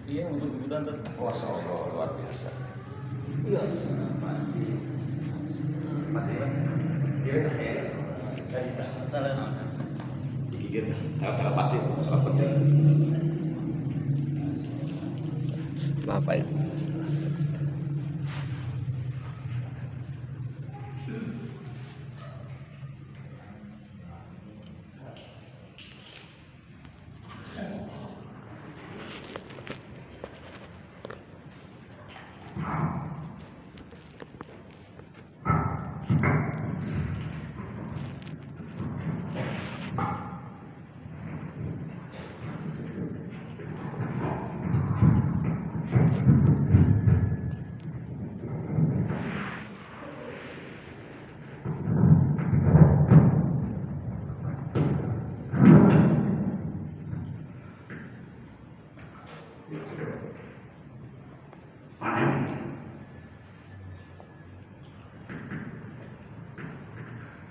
Iya, untuk kebutuhan tuh. Masya Allah, luar biasa. Iya. Masalah. Digigit, dapat itu, dapat itu. Apa ya?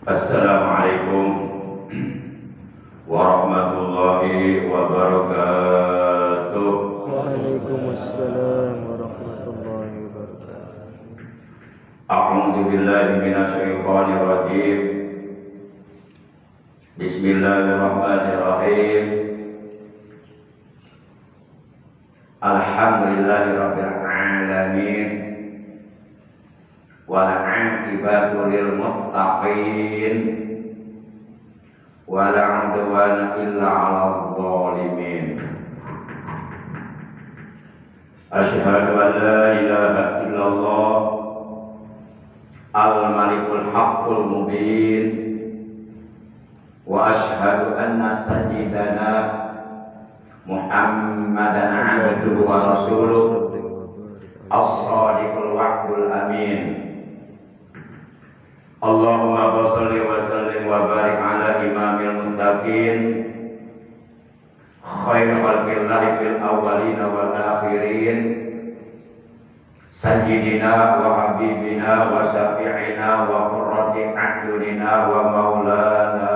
Assalamualaikum warahmatullahi wabarakatuh. Waalaikumsalam warahmatullahi wabarakatuh. A'udzu billahi minasyaitonir rajim. Bismillahirrahmanirrahim. Alhamdulillahirabbil alamin. Wal 'aqibatu lil muttaqin wa la 'udwana illa 'alal zalimin. Asyhadu an la ilaha illallah al-malikul haqqul mubin wa asyhadu anna sayyidana Muhammadan 'abduhu wa rasuluh as-sadiqul wa'dul amin. Allahumma shalli wa sallim wa barik ala imamil muttaqin khairul khalqillahi fil awwalin wal akhirin sayyidina wa habibina wa syafi'ina wa qurrati a'yunina wa maulana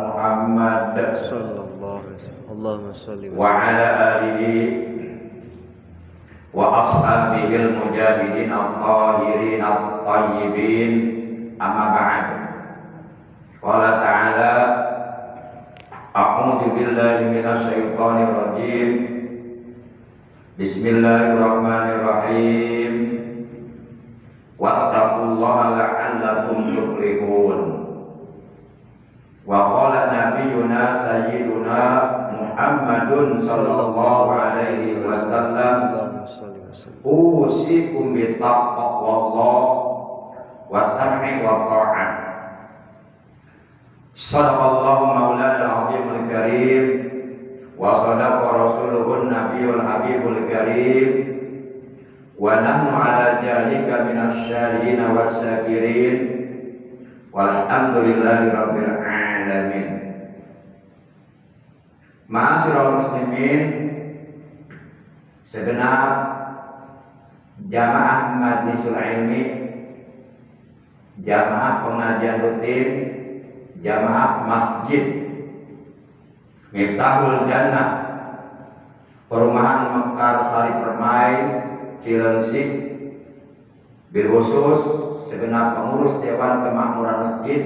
Muhammad Sallallahu alaihi wasallam. Allahumma shalli wa ala alihi wa ashabihil mujahidin al-tahirin al-tayyibin. Amma ba'd. Qala ta'ala a'udzu billahi minasy syaithanir rajim. Bismillahirrahmanirrahim. Wattaqullaha la'allakum tuflihun. Wa qala nabiyyuna sayyiduna Muhammadun sallallahu alaihi wasallam usikum bi taqwallah wasam'i wa ta'ah. Sadaqallahu maulana al-azimul karim wa sadaqa rasuluhun nabiyul habibul karim wa nahnu ala jalika minasy syahidin was-syakirin walhamdulillahi rabbil alamin. Ma'asyiral muslimin, segenap jamaah majlisul ilmi, jamaah pengajian rutin, jamaah masjid Miftahul Jannah, Perumahan Mekar Sari Permai, Cilengsi, bil khusus segenap pengurus Dewan Kemakmuran Masjid,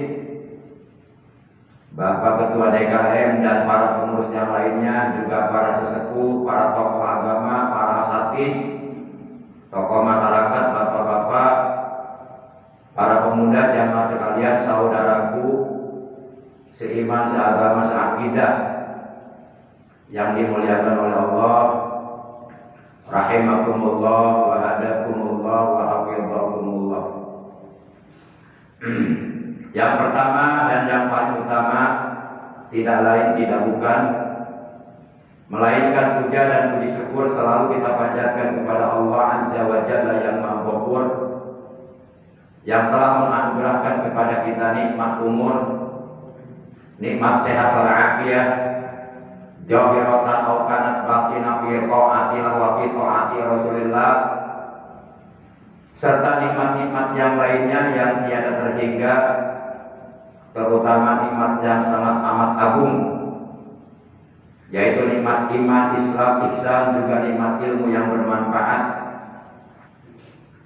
Bapak Ketua DKM dan para pengurus yang lainnya, juga para sesepuh, para tokoh agama, para asatidz, tokoh masyarakat, bapak-bapak, para pemuda jamaah sekalian, saudaraku seiman, seagama, seakidah yang dimuliakan oleh Allah, rahimakumullah wa hadakumullah wa hafizakumullah. Yang pertama dan yang paling utama tidak lain tidak bukan melainkan puja dan puji syukur selalu kita panjatkan kepada Allah Azza wa Jalla yang Maha Ghafur, yang telah menganugerahkan kepada kita nikmat umur, nikmat sehat walafiat, jawiratan au kanat baqina fi ta'atillah wa fi ta'ati Rasulillah, serta nikmat-nikmat yang lainnya yang tiada terhingga terutama nikmat yang sangat amat agung, yaitu nikmat iman, Islam, ihsan, juga nikmat ilmu yang bermanfaat.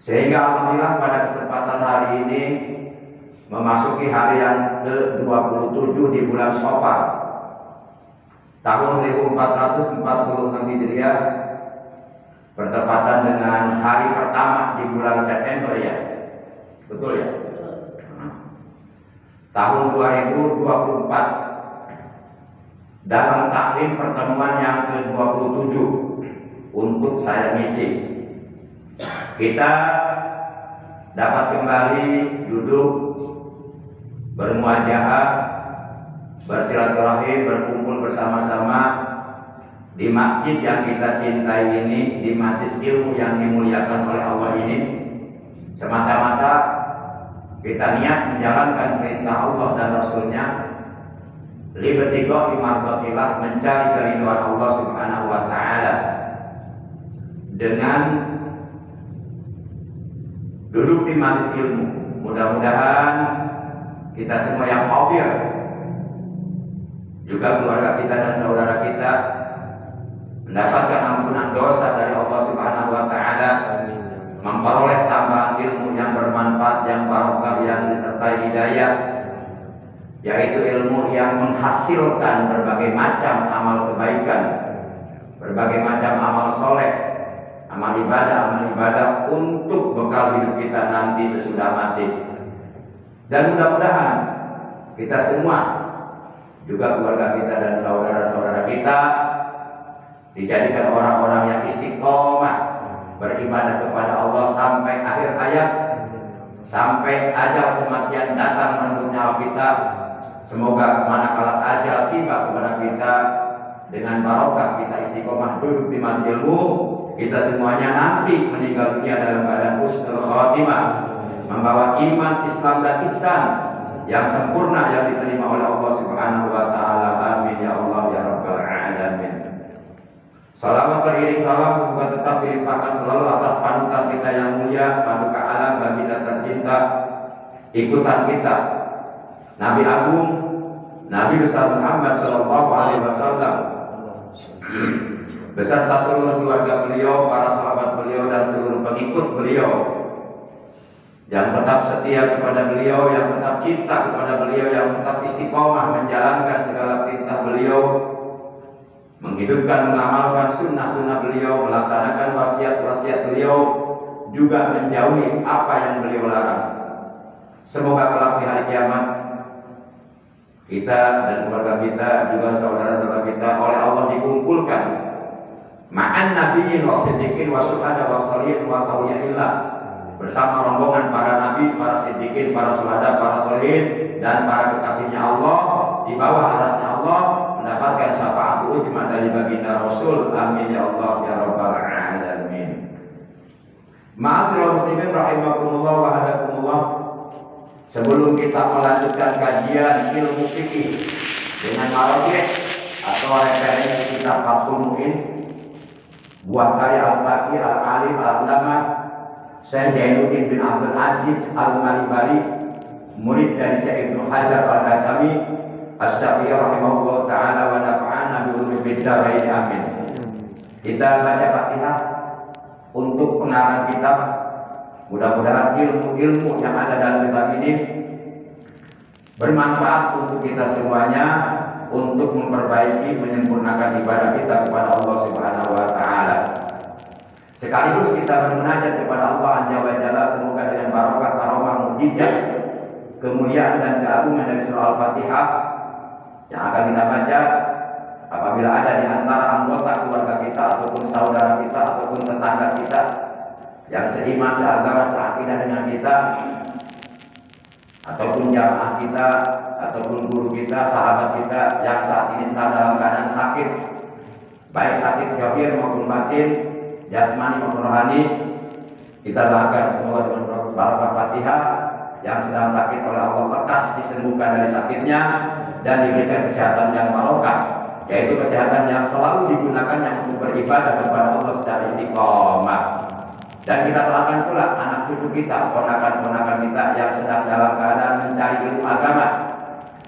Sehingga alhamdulillah pada kesempatan hari ini memasuki hari yang ke-27 di bulan Syawal tahun 1446 Hijriah, bertepatan dengan hari pertama di bulan September ya. Betul ya? Tahun 2024 dalam taklim pertemuan yang ke-27 untuk saya ngisi. Kita dapat kembali duduk bermuajahah, bersilaturahim, berkumpul bersama-sama di masjid yang kita cintai ini, di majelis ilmu yang dimuliakan oleh Allah ini, semata-mata kita niat menjalankan perintah Allah dan Rasulnya, libetiqo imardhatillah, mencari keridhaan Allah Subhanahu wa taala, dengan duduk di majelis ilmu. Mudah-mudahan kita semua yang hadir, juga keluarga kita dan saudara kita, mendapatkan ampunan dosa dari Allah Subhanahu wa taala, memperoleh tambahan ilmu yang bermanfaat, yang barokah, yang disertai hidayah, yaitu ilmu yang menghasilkan berbagai macam amal kebaikan, berbagai macam amal soleh, amal ibadah untuk bekal hidup kita nanti sesudah mati. Dan mudah-mudahan kita semua, juga keluarga kita dan saudara-saudara kita, dijadikan orang-orang yang istiqomah beribadah kepada Allah sampai akhir hayat, sampai ajal kematian datang merenggut nyawa kita. Semoga manakala ajal tiba kepada kita, dengan barokah kita istiqomah duduk di majelis ilmu, kita semuanya nanti meninggal dunia dalam keadaan husnul khatimah, membawa iman, Islam dan ihsan yang sempurna yang diterima oleh Allah Subhanahu wa taala. Amin ya Allah ya rabbal alamin. Salawat beriring salam semoga tetap dilimpahkan selalu atas panutan kita yang mulia, paduka alam, baginda tercinta, ikutan kita, Nabi Agung, Nabi besar Muhammad sallallahu alaihi wasallam, beserta seluruh keluarga beliau, para sahabat beliau, dan seluruh pengikut beliau yang tetap setia kepada beliau, yang tetap cinta kepada beliau, yang tetap istiqomah menjalankan segala perintah beliau, menghidupkan, mengamalkan sunnah-sunnah beliau, melaksanakan wasiat-wasiat beliau, juga menjauhi apa yang beliau larang. Semoga kelak di hari kiamat kita dan keluarga kita, juga saudara-saudara kita, oleh Allah dikumpulkan ma'an nabiyyin wa siddiqin wa syuhada wa sholihin wa awliyaillah, bersama rombongan para nabi, para siddiqin, para syuhada, para sholihin, dan para kekasihnya Allah, di bawah arasnya Allah, mendapatkan syafaat ujma dari baginda Rasul. Amin ya Allah ya rabbal alamin. Ma'asyiral muslimin rahimakumullah wa hadakumullah. Sebelum kita melanjutkan kajian ilmu fikih dengan marojih atau referensi kitab Fathul Mu'in, buah karya Al-Faqih Al-Alim Al-Ulama Syekh Jainuddin bin Abdul Aziz Al-Malibari, murid dari Syekh Ibnu Hajar Al-Haytami Asy-Syafi'i rahimahullah ta'ala wa nafa'ana bi ulumil bid'ah. Amin. Kita baca Fatihah untuk pengarang kitab. Mudah-mudahan ilmu-ilmu yang ada dalam kitab ini bermanfaat untuk kita semuanya, untuk memperbaiki, menyempurnakan ibadah kita kepada Allah Subhanahu wa taala. Sekaligus kita bermunajat kepada Allah Azza wa Jalla, semoga dengan barokah karomah mukjizat, kemuliaan dan keagungan dari surah Al-Fatihah yang akan kita baca, apabila ada di antara anggota keluarga kita ataupun saudara kita ataupun tetangga kita yang seiman, seagama, seakidah dengan kita, ataupun jamaah kita, ataupun guru kita, sahabat kita yang saat ini sedang dalam keadaan sakit, baik sakit zahir maupun batin, jasmani maupun rohani, kita doakan semoga dengan barokah Fatihah yang sedang sakit oleh Allah lekas disembuhkan dari sakitnya dan diberikan kesehatan yang barokah, yaitu kesehatan yang selalu digunakan yang untuk beribadah kepada Allah secara istiqomah. Dan kita doakan pula anak cucu kita, ponakan-ponakan kita yang sedang dalam keadaan mencari ilmu agama,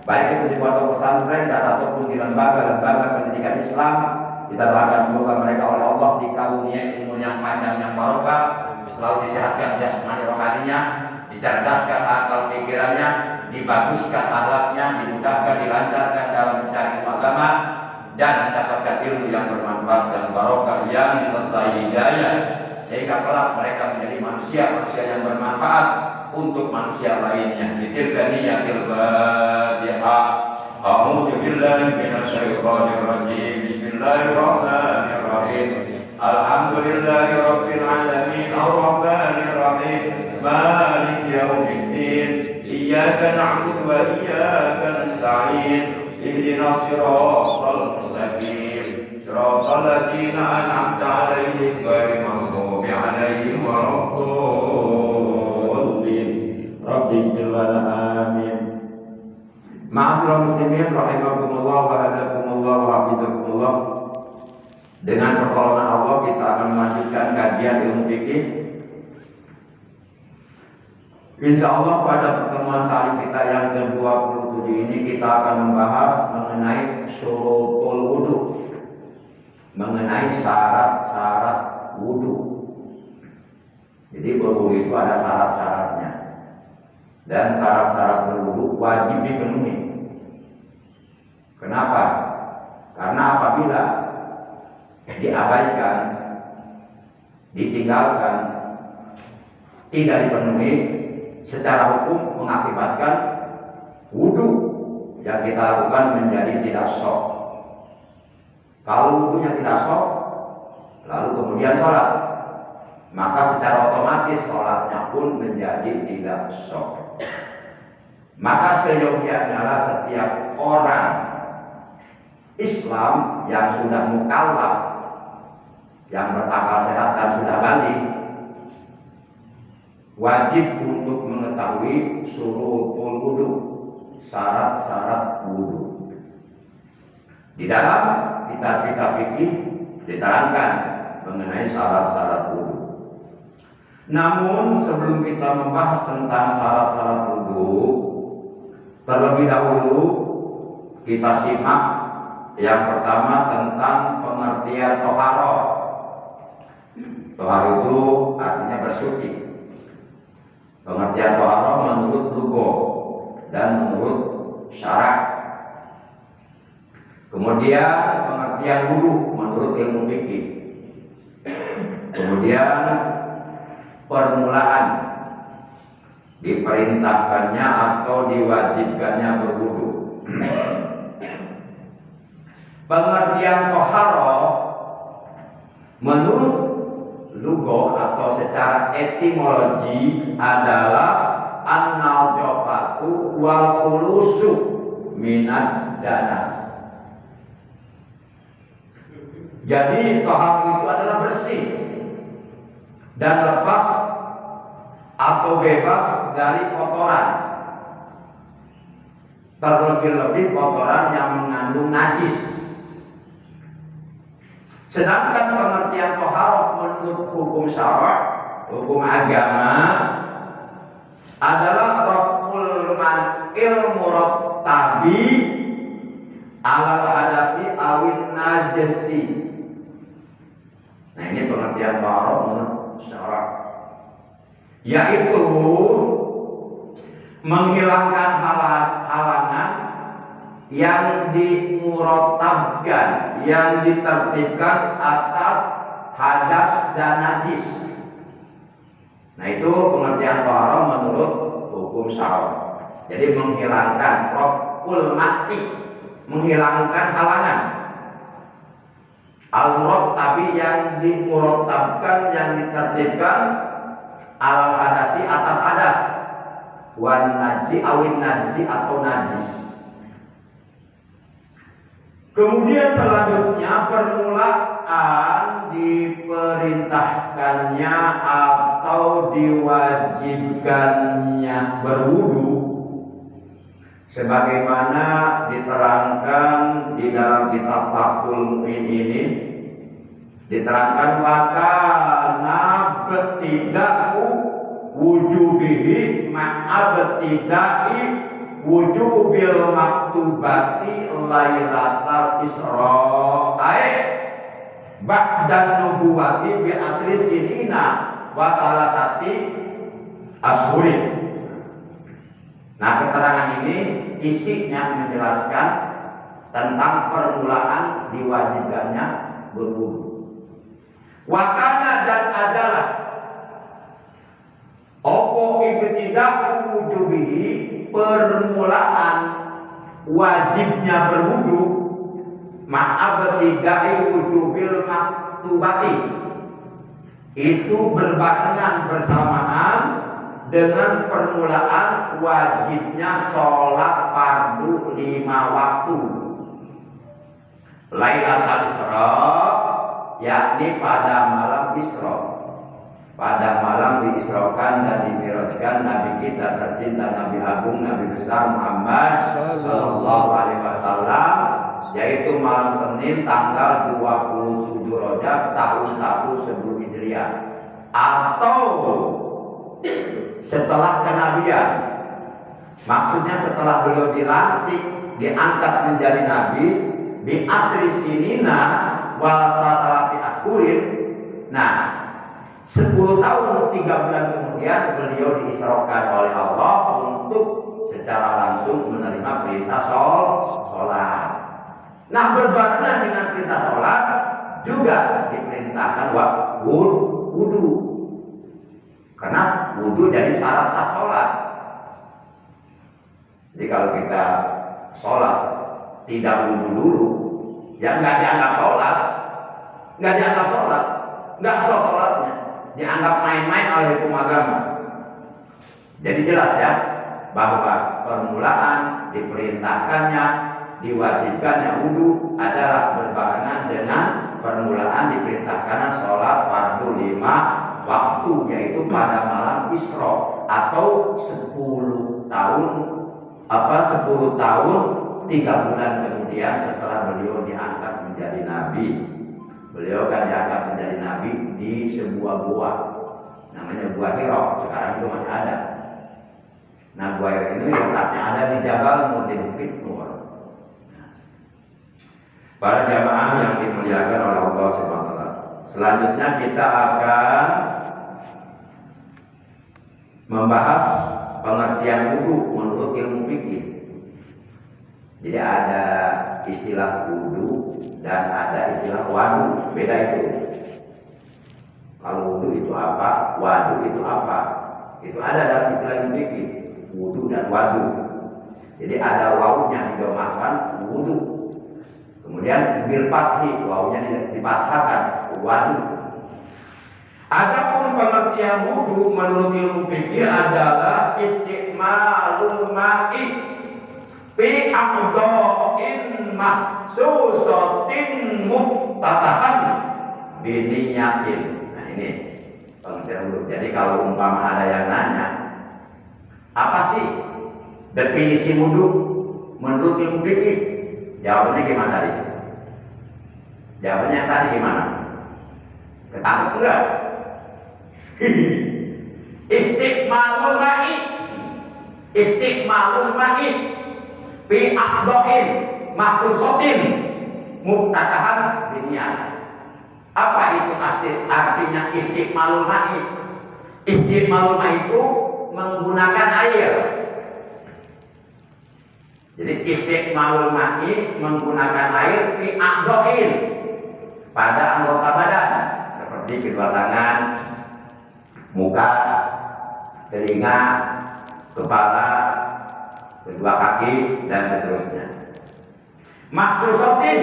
baik itu di pondok pesantren dan ataupun di lembaga-lembaga pendidikan Islam. Kita doakan semoga mereka oleh Allah dikaruniai umur yang panjang yang barokah, selalu disehatkan jasmani rohaninya, dicerdaskan akal pikirannya, dibaguskan akhlaknya, dimudahkan, dilancarkan dalam mencari agama, dan mendapatkan ilmu yang bermanfaat dan barokah yang disertai hidayah, sehingga kelak mereka menjadi manusia yang bermanfaat untuk manusia lainnya. Bitilka niyatil Fatihah. A'udzu billahi minasyaitonir rajim. Bismillahirrahmanirrahim. Alhamdulillahi rabbil alamin arrahmanir rahim maliki yaumiddin. Iyyaka na'budu wa iyyaka nasta'in. Ihdinas siratal mustaqim. Siratal ladzina an'amta 'alaihim ghairil maghdubi 'alaihim waladdallin. Rabbi ighfir lana amin. Ma'asyiral muslimin rahimakumullah wa hadakumullah wa hafizakumullah. Dengan pertolongan Allah kita akan melanjutkan kajian ilmu fikih. Insya Allah pada pertemuan kali kita yang ke-27 ini kita akan membahas mengenai syurutul wudu, mengenai syarat-syarat wudu. Jadi berwudu itu ada syarat-syaratnya, dan syarat-syarat berwudu wajib dipenuhi. Kenapa? Karena apabila diabaikan, ditinggalkan, tidak dipenuhi, secara hukum mengakibatkan wudu yang kita lakukan menjadi tidak sah. Kalau wudunya tidak sah, lalu kemudian sholat, maka secara otomatis sholatnya pun menjadi tidak sah. Maka seyogyanya adalah setiap orang Islam yang sudah mukallaf, yang berakal sehat dan sudah balik, wajib untuk mengetahui syurutul wudu, syarat-syarat wudu. Di dalam kitab-kitab fikih diterangkan mengenai syarat-syarat wudu. Namun sebelum kita membahas tentang syarat-syarat wudu, terlebih dahulu kita simak yang pertama tentang pengertian toharoh. Toharoh itu artinya bersuci. Pengertian toharoh menurut lugha dan menurut syarak. Kemudian pengertian wudu menurut ilmu fikih. Kemudian permulaan diperintahkannya atau diwajibkannya berwudu. Pengertian toharoh menurut lugha atau secara etimologi adalah an-nadhafatu wal khulusu minad danas. Jadi toharoh itu adalah bersih dan lepas atau bebas dari kotoran, terlebih-lebih kotoran yang mengandung najis. Sedangkan pengertian toharoh menurut hukum syara', hukum agama, adalah raf'ul man'il murattabi alal hadasi awin najasi. Nah, ini pengertian toharoh menurut syara', yaitu menghilangkan halangan yang dimurattabkan, yang ditertibkan atas hadas dan najis. Nah, itu pengertian toharoh menurut hukum syara'. Jadi menghilangkan raf'ul mati, menghilangkan halangan. Al-murattabi yang dimurattabkan, yang ditertibkan, al hadasi atas hadas, wan najsi awin najsi atau najis. Kemudian selanjutnya permulaan diperintahkannya atau diwajibkannya berwudu sebagaimana diterangkan di dalam kitab Fathul Mu'in ini. Diterangkan wakana bertidakku wujubihi ma'abtidai wujubil maktubati lailatal Isra'i ba'dan nubuwati bi asri sinina wa salasati ashhurin. Nah, keterangan ini isinya menjelaskan tentang permulaan diwajibkannya berwudu. Wakana dan adalah opo ibtida'u wujubihi, permulaan wajibnya berwudu, ma'abtida'i wujubil maktubati, itu berbarengan bersamaan dengan permulaan wajibnya sholat fardu 5 waktu Lailatul Isra, yakni pada malam Isra. Pada malam diisrokan dan dimi'rajkan Nabi kita tercinta, Nabi Agung, Nabi besar Muhammad Sallallahu Alaihi Wasallam, yaitu malam Senin tanggal 27 Rajab tahun 1 sebelum Hijriah, atau setelah kenabian. Maksudnya setelah beliau dilantik, diangkat menjadi nabi, bi asri sinina wal salati askurin. Nah, 10 tahun 3 bulan kemudian beliau diisrokan oleh Allah untuk secara langsung menerima perintah sholat. Nah, berbarengan dengan perintah sholat juga diperintahkan wudu. Karena wudu jadi syarat sah sholat. Jadi kalau kita sholat tidak wudu dulu, ya nggak dianggap sholat, nggak sah sholatnya, dianggap main-main oleh hukum agama. Jadi jelas ya bahwa permulaan diperintahkannya, diwajibkannya wudu adalah berbarengan dengan permulaan diperintahkannya sholat fardu 5 waktu, yaitu pada malam Isra, atau 10 tahun 3 bulan kemudian setelah beliau diangkat menjadi nabi. Beliau kan diangkat menjadi nabi di sebuah gua namanya Gua Hira, sekarang itu masih ada. Nah, Gua Hira ini letaknya ada di Jabal Nur. Para jamaah yang dimuliakan oleh Allah Subhanahu wa taala. Selanjutnya kita akan membahas pengertian wudu menurut ilmu fikih. Jadi ada istilah wudu dan ada istilah wadu, beda itu. Kalau wudu itu apa, wadu itu apa? Itu ada dalam istilah ilmu fikih, wudu dan wadu. Jadi ada wawunya didomahkan wudu. Kemudian bil fathi, wawunya difathahkan wadu. Adapun pengertian wudu menurut ilmu fikih adalah istiqmalul ma'i fi aqda'in mahsusatin muftatahan biniyatin. Nah, ini pengertian wudu. Jadi kalau umpama ada yang nanya, apa sih definisi wudu menurut ilmu fikih? Jawabannya gimana tadi? Jawabannya yang tadi gimana? Ketangkep enggak? Istiqmalul ma'i fi aqda'in mahsusatin muftatahan biniyat. Apa itu artinya istiqmalul ma'i? Istiqmalul ma'i itu menggunakan air. Jadi istiqmalul ma'i menggunakan air fi aqda'in, pada anggota badan seperti kedua tangan, muka, telinga, kepala, kedua kaki, dan seterusnya. Maksusatin,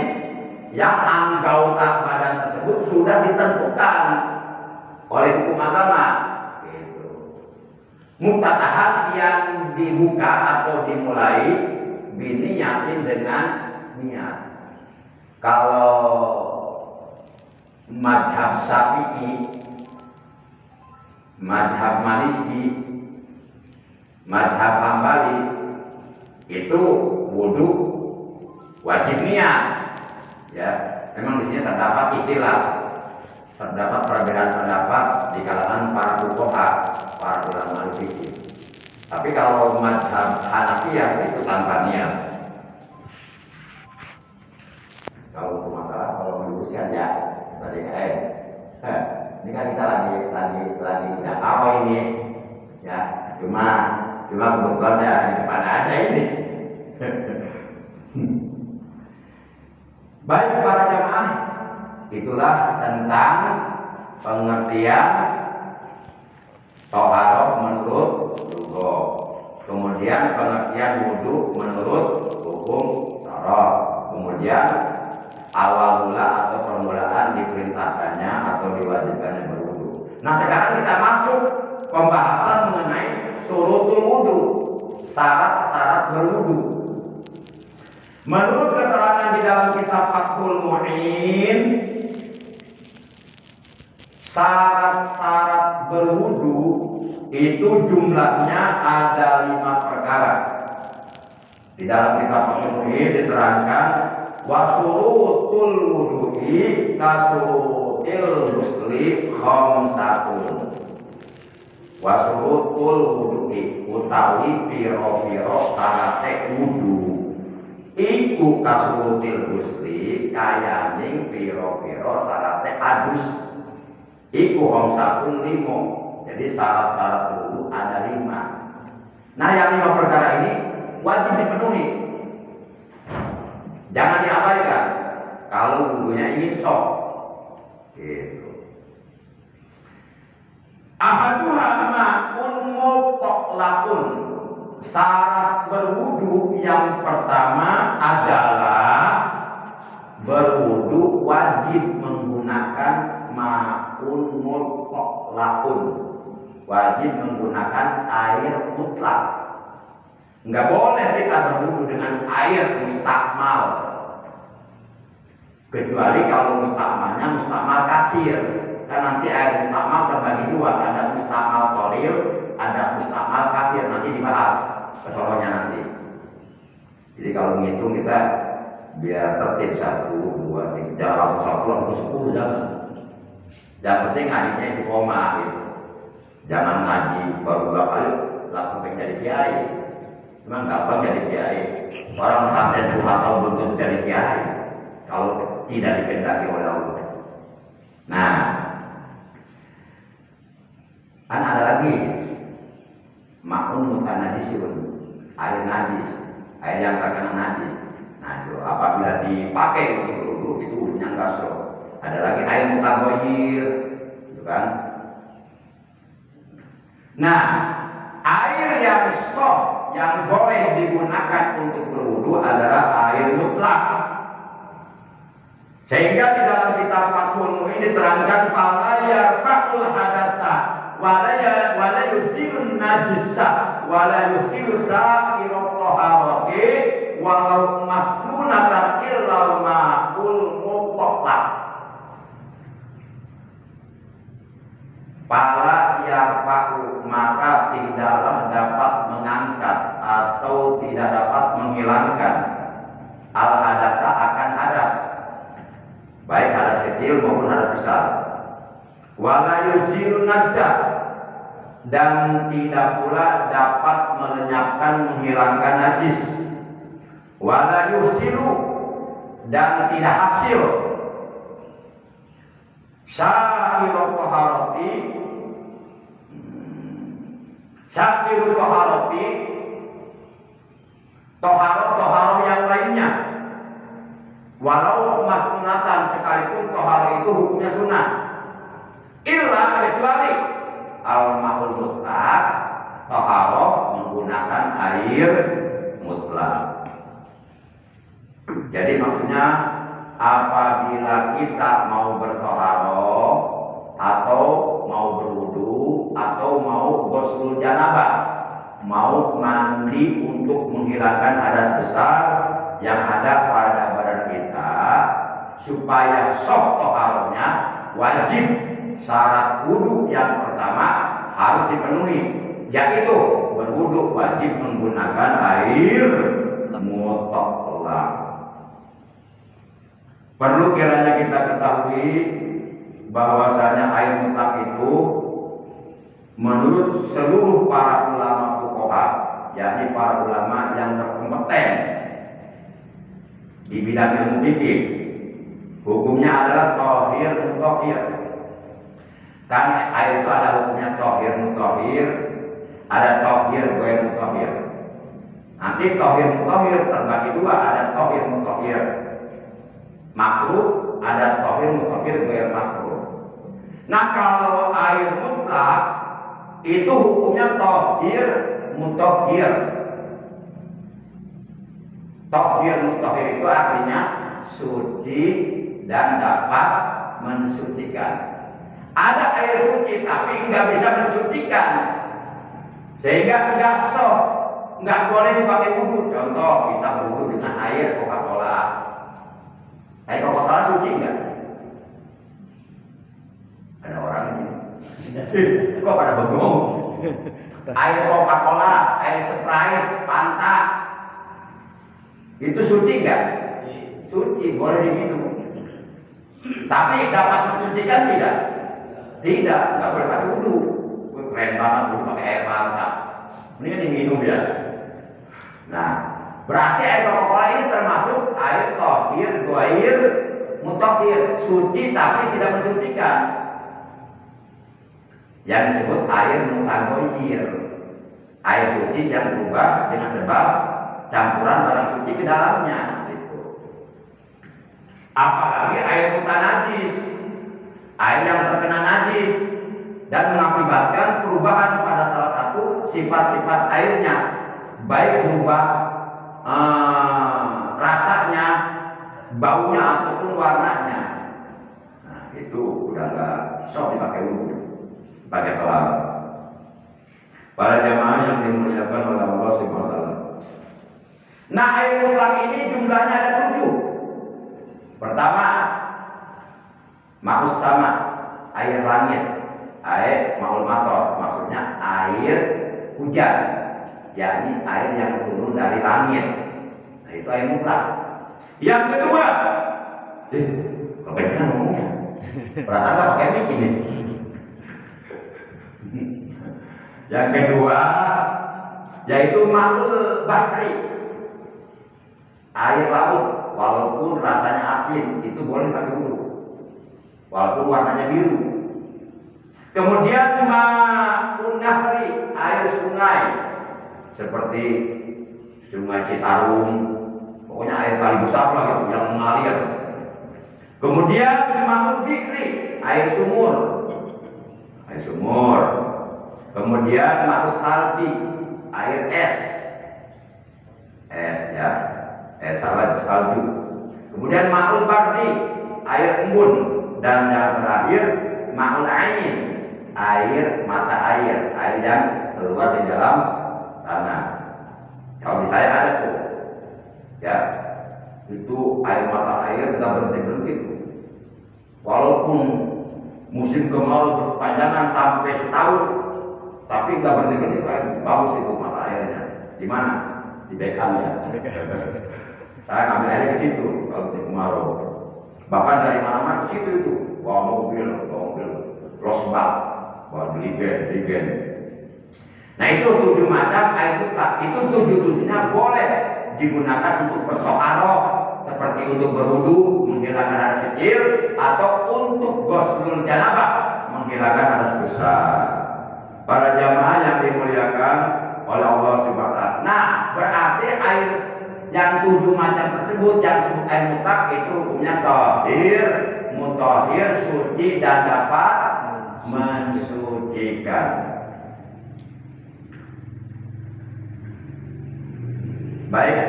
yang anggota badan tersebut sudah ditentukan oleh hukum agama. Gitu. Muftatahan yang dibuka atau dimulai biniyatin dengan niat. Kalau madhab Syafi'i, madhab Maliki, madhab Hambali, itu wudu wajib niat. Ya, memang di sini terdapat istilah, terdapat perbedaan pendapat di kalangan para fuqaha, para ulama fikih. Tapi kalau mazhab Hanafiyah itu tanpa niat. Kalau kalau menurut aja tadi ini kan kita lagi tidak tahu ini ya, cuma kebetulan saya di depan aja ini. Baik para jamaah, itulah tentang pengertian toharoh menurut lugah. Kemudian pengertian wudu menurut hukum syarah. Kemudian awal mula atau permulaan diperintahkannya atau diwajibkannya berwudu. Nah, sekarang kita masuk pembahasan mengenai syurutul wudu, syarat-syarat berwudu. Menurut keterangan di dalam kitab Fathul Mu'in, syarat-syarat berwudu itu jumlahnya ada 5 perkara. Di dalam kitab Fathul Mu'in diterangkan wasurutul wudu'i kasurutil musli khamsatun. Wasurutul wudu'i utawi piro-piro syarate wudu iku kasurutil musli kayaning piro-piro syarate adus iku khamsatun 5. Jadi syarat-syarat wudu ada 5. Nah, yang 5 perkara ini wajib dipenuhi. Jangan diabaikan kalau wudunya ingin sah. Gitu. Ahaduha ma'un mutlaqun. Syarat berwudu yang pertama adalah berwudu wajib menggunakan ma'un mutlaqun. Wajib menggunakan air mutlak. Enggak boleh kita berwudu dengan air mustakmal. Kecuali kalau mustakmalnya mustakmal kasir. Kan nanti air mustakmal terbagi 2, ada mustakmal tolil, ada mustakmal kasir. Nanti dibahas kesononya nanti. Jadi kalau menghitung kita biar tertib 1, 2, 3, jangan langsung 1, langsung 10, jangan. Yang penting ngajinya istiqomah gitu. Jangan ngaji baru 2 kali langsung pengen jadi kiai. Memang gampang jadi kiai. Orang santai 2 tahun belum tentu jadi kiai kalau tidak dikehendaki oleh Allah. Nah, kan ada lagi ma'un mutanajjisun, air najis, air yang terkena najis. Nah, itu apabila dipakai untuk wudu itu wudunya enggak sah. Ada lagi air mutaghayyir, gitu kan? Nah, air yang sah yang boleh digunakan untuk berwudu adalah air mutlak. Sehingga di dalam kitab Fathul Mu'in diterangkan fala yarfa'ul hadasa wala yuzilun najisa wala yuzilu sa'irat taharati walau maskunatan illal ma'ul mutlaq. Fala yarfa'u maka tidaklah dapat mengangkat atau tidak dapat menghilangkan al hadasa akan hadas, baik hadas kecil maupun hadas besar. Wala yuzilun najsa, dan tidak pula dapat melenyapkan menghilangkan najis. Wala yuzilu, dan tidak hasil syairut taharati, syakirut taharati, toharoh yang lainnya. Walau masnunatan, sekalipun toharoh itu hukumnya sunnah. Illa, kecuali al-ma'ul mutlak, toharoh menggunakan air mutlak. Jadi maksudnya apabila kita mau bertoharoh atau mau berwudu atau mau ghuslul janabah, mau mandi untuk menghilangkan hadas besar yang ada pada badan kita, supaya sah toharohnya wajib syarat wudu yang pertama harus dipenuhi, yaitu berwudu wajib menggunakan air mutlak. Perlu kiranya kita ketahui bahwasanya air mutlak itu menurut seluruh para ulama fuqaha fuqaha, yakni para ulama yang berkompeten di bidang ilmu fikih. Hukumnya adalah thahir mutahhir. Kan air itu ada hukumnya thahir mutahhir, ada thahir ghairu mutahhir. Nanti thahir mutahhir terbagi dua, ada thahir mutahhir makruh, ada thahir mutahhir ghairu makruh. Nah, kalau air mutlak itu hukumnya thahir mutahhir. Thahir mutahhir itu artinya suci dan dapat mensucikan. Ada air suci tapi nggak bisa mensucikan, sehingga nggak sah, nggak boleh dipakai wudhu. Contoh, kita berwudhu dengan air Coca-Cola. Air Coca-Cola suci nggak? Ada orang ini. Kok pada bengong? Air Coca-Cola, air Sprite, Fanta, itu suci nggak? Suci, boleh diminum. Tapi dapat mensucikan tidak? Tidak, nggak boleh pakai wudhu. Keren banget wudhu pakai air Fanta. Mendingan diminum ya. Nah, berarti air Coca-Cola ini termasuk air thahir ghairu mutahhir, suci tapi tidak mensucikan. Yang disebut air mutaghayyir, air suci yang berubah dengan sebab campuran barang suci ke dalamnya. Gitu. Apalagi air mutanajis, air yang terkena najis dan mengakibatkan perubahan pada salah satu sifat-sifat airnya, baik berubah rasanya, baunya ataupun warnanya. Nah, itu udah nggak sok dipakai wudhu, pakai telur. Para jamaah yang dimuliakan oleh Allah Subhanahu wa taala. Nah, air mutlak ini jumlahnya ada 7. Pertama, ma'us sama, air langit, air ma'ul mator, maksudnya air hujan, yakni air yang turun dari langit. Nah, itu air mutlak. Yang kedua, kebanyakan ngomongnya, perasaan nggak pakai mic ini. Yang kedua, yaitu ma'ul bahri, air laut, walaupun rasanya asin, itu boleh pakai wudhu, walaupun warnanya biru. Kemudian ma'un nahri, air sungai, seperti sungai Citarum, pokoknya air kali besar lah gitu, yang mengalir. Kemudian ma'un bikri, air sumur, air sumur. Kemudian ma'us salji, air es ya, es salju. Kemudian ma'ul bardi, air embun. Dan yang terakhir ma'ul ain, air mata air, air yang keluar di dalam tanah. Kalau di saya ada tuh, ya, itu air mata air nggak berhenti tuh. Walaupun musim kemarau berpanjangan sampai setahun, tapi nggak berhenti bagus itu mata airnya. Di mana? Di Beckham ya. Saya ngambil airnya ke situ kalau musim kemarau. Bahkan dari mana-mana ke situ itu, bawa mobil, losbak, bawa dirigen. Nah, itu 7 macam air mutlak. Itu 7-7-nya boleh digunakan untuk bertoharoh, seperti untuk berwudu, menghilangkan hadas kecil, atau untuk ghuslul janabah, menghilangkan hadas besar. Para jamaah yang dimuliakan oleh Allah Subhanahu wa taala. Nah, berarti air yang 7 macam tersebut yang disebut air mutlak itu hukumnya thahir, mutahhir, suci dan dapat mensucikan. Baik,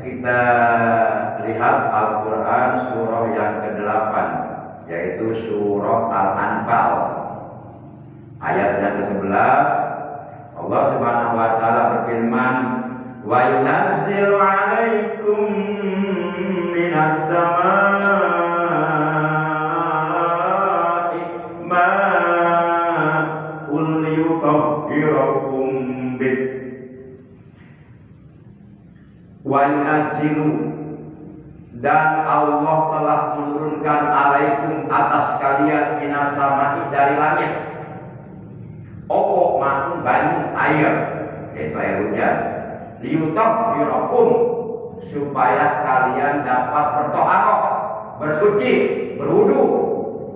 kita lihat Al-Quran surah yang ke-8, yaitu surah Al-Anfal. Ayat yang ke-11, Allah Subhanahu wa taala berfirman, "Wa yunazzilu 'alaikum minas samaa'i ma'un liyutahhirakum bih." Wa yunazzilu, dan Allah telah menurunkan alaikum atas kalian minas samaa'i dari langit. Opo ma'un banyu air, yaitu air hujan. Liyutahhirakum, supaya kalian dapat bertoharoh, bersuci, berwudu,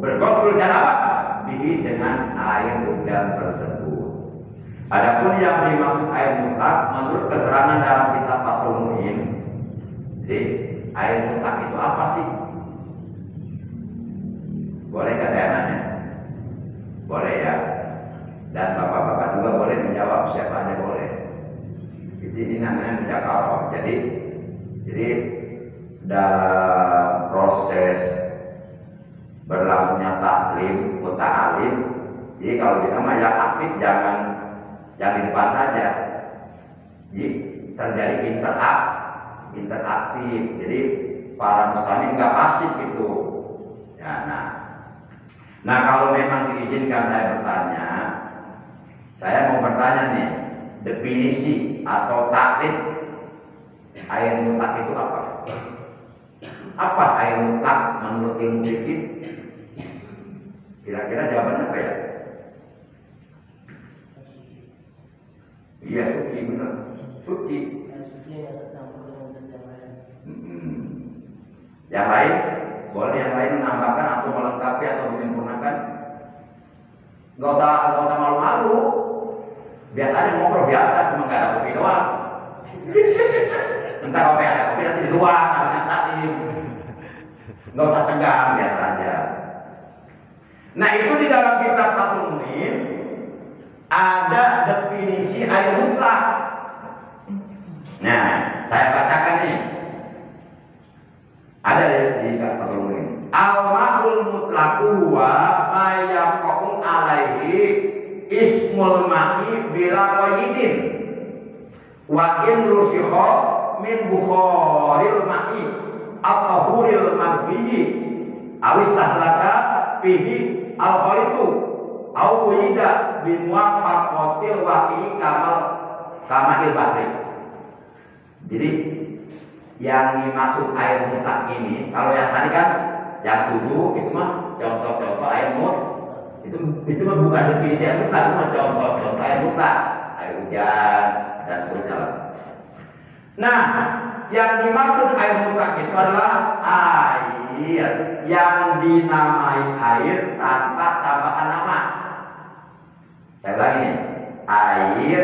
berghusl janabah bihi dengan air hujan tersebut. Adapun yang dimaksud air mutlak menurut keterangan dalam kitab Fathul Mu'in, jadi air mutlak itu apa sih? Boleh nggak saya nanya? Boleh ya. Dan bapak-bapak juga boleh menjawab, siapa aja boleh. Ini namanya mujakarah. Jadi dalam proses berlangsungnya taklim, muta'alim, jadi kalau bisa mah yang aktif jangan di depan saja. Jadi terjadi interaktif. Jadi para mustami nggak pasif gitu. Ya, nah kalau memang diizinkan saya mau bertanya nih, definisi atau takrif air mutlak itu apa? Apa air mutlak menurut ilmu fikih? Kira-kira jawabannya apa ya? Iya, suci, benar. Suci. Yang lain? Boleh yang lain menambahkan atau melengkapi atau menyempurnakan? Nggak usah malu-malu. Biasanya ngobrol biasa, cuma nggak ada kopi doang. Entar kopi ada kopi nanti di luar, nanti nggak usah tegang, biasa aja. Nah itu di dalam kitab Fathul Mu'in ada definisi air mutlak. Nah saya bacakan nih. Ada di kitab Fathul Mu'in. Al-ma'ul mutlaku wa mayaqa'u alaihi ismul ma'i bila qaidin wa in rusikha min bukharil ma'i at-tahuril maghriyi aw istahlaka fihi al-khalitu aw wida bi muwafaqatil waqi'i kamal bahri. Jadi yang dimaksud air mutlak ini, kalau yang tadi kan yang 7 itu mah contoh-contoh air mutlak. Itu mah bukan definisi air mutlak, itu mah contoh-contoh air mutlak, air hujan dan seterusnya. Nah, yang dimaksud air mutlak itu adalah air yang dinamai air tanpa tambahan nama. Saya ulangi nih, air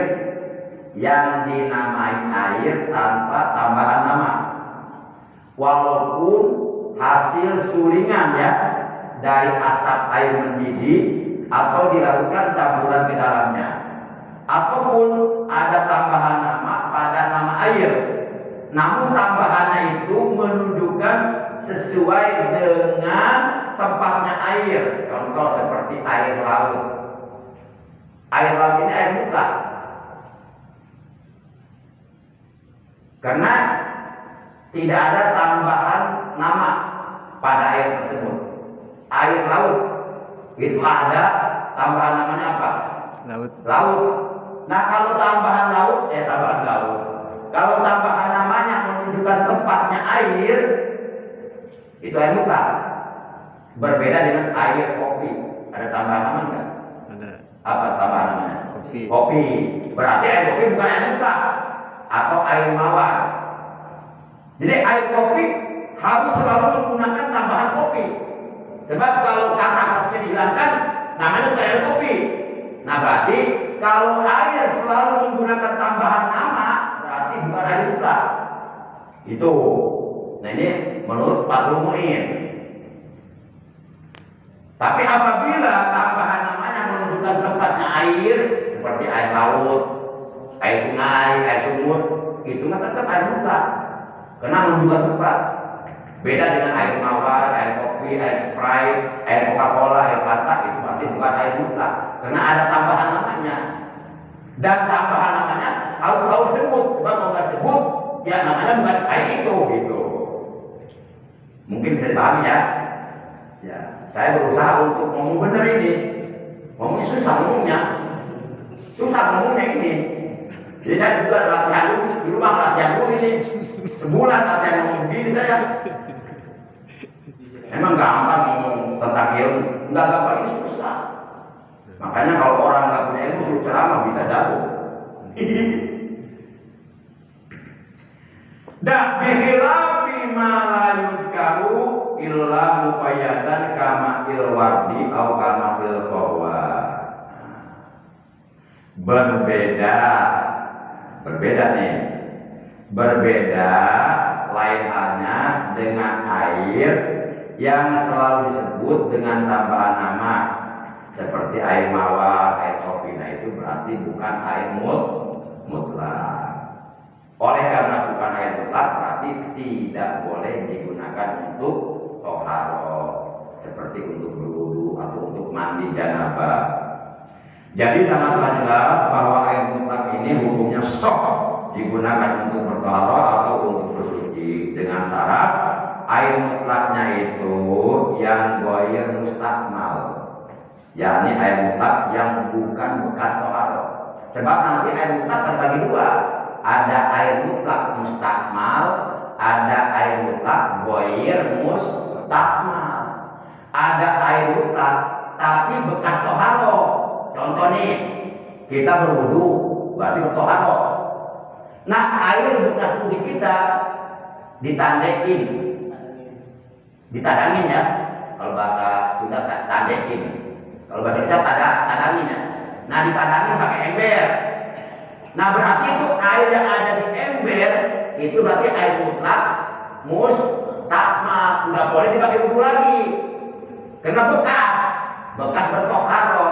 yang dinamai air tanpa tambahan nama, walaupun hasil sulingan ya dari asap air mendidih atau dilakukan campuran ke dalamnya, ataupun ada tambahan nama pada nama air, namun tambahannya itu menunjukkan sesuai dengan tempatnya air. Contoh seperti air laut. Air laut ini air mutlak karena tidak ada tambahan nama pada air tersebut. Air laut itu ada tambahan namanya apa? Laut. Nah kalau tambahan laut, tambahan laut. Kalau tambahan namanya menunjukkan tempatnya air, itu air mutlak. Berbeda dengan air kopi. Ada tambahan nama enggak? Ada. Apa tambahan namanya? Kopi. Berarti air kopi bukan air mutlak atau air mawar. Jadi air kopi harus selalu menggunakan tambahan kopi. Sebab kalau kata kopinya dihilangkan, namanya bukan air kopi. Nah berarti kalau air selalu menggunakan tambahan nama, berarti bukan air mutlak. Itu. Nah ini menurut Fathul Mu'in. Tapi apabila tambahan namanya menunjukkan tempatnya air, seperti air laut, air sungai, air sumur, itu mah tetap air mutlak. Karena menunjukkan tempat. Beda dengan air mawar, air kopi, air Sprite, air Coca-Cola, air Fanta, itu pasti bukan air mutlak. Karena ada tambahan namanya. Dan tambahan namanya harus selalu disebut. Sebab kalau nggak sebut, ya namanya bukan air itu gitu. Mungkin bisa dipahami ya. Ya, saya berusaha untuk ngomong benar ini. Ngomongnya susah ngomongnya. Susah ngomongnya ini. Jadi saya juga latihan dulu, di rumah latihan dulu ini. Sebulan latihan ngomong begini saya. Emang gampang ngomong tentang ilmu? Enggak gampang, ini susah. Makanya kalau orang nggak punya ilmu suruh ceramah bisa jago. Da bihilafi ma la yudkaru illa muqayyadan kama ilwardi au kama ilqawa. Berbeda nih. Berbeda lain halnya dengan air yang selalu disebut dengan tambahan nama seperti air mawar, air kopi. Nah itu berarti bukan air mutlak. Oleh karena bukan air mutlak berarti tidak boleh digunakan untuk toharo seperti untuk berwudu atau untuk mandi janabah. Jadi sangatlah jelas bahwa air mutlak ini hukumnya sah digunakan untuk bertoharo atau untuk bersuci dengan syarat air mutlaknya itu yang ghair mustakmal, yakni air mutlak yang bukan bekas toharo. Sebab nanti air mutlak terbagi dua. Ada air mutlak mustakmal, ada air mutlak ghair mustakmal. Ada air mutlak tapi bekas toharo. Contoh nih, kita berwudu berarti bertoharo. Nah air bekas wudu kita ditandengin, ditadangin ya. Kalau bahasa Sunda tandengin, kalau bahasa Indonesia tadangin ya. Nah ditadangin pakai ember. Nah berarti itu air yang ada di ember itu berarti air mutlak mustakmal, nggak boleh dipakai wudu lagi karena bekas bertoharo.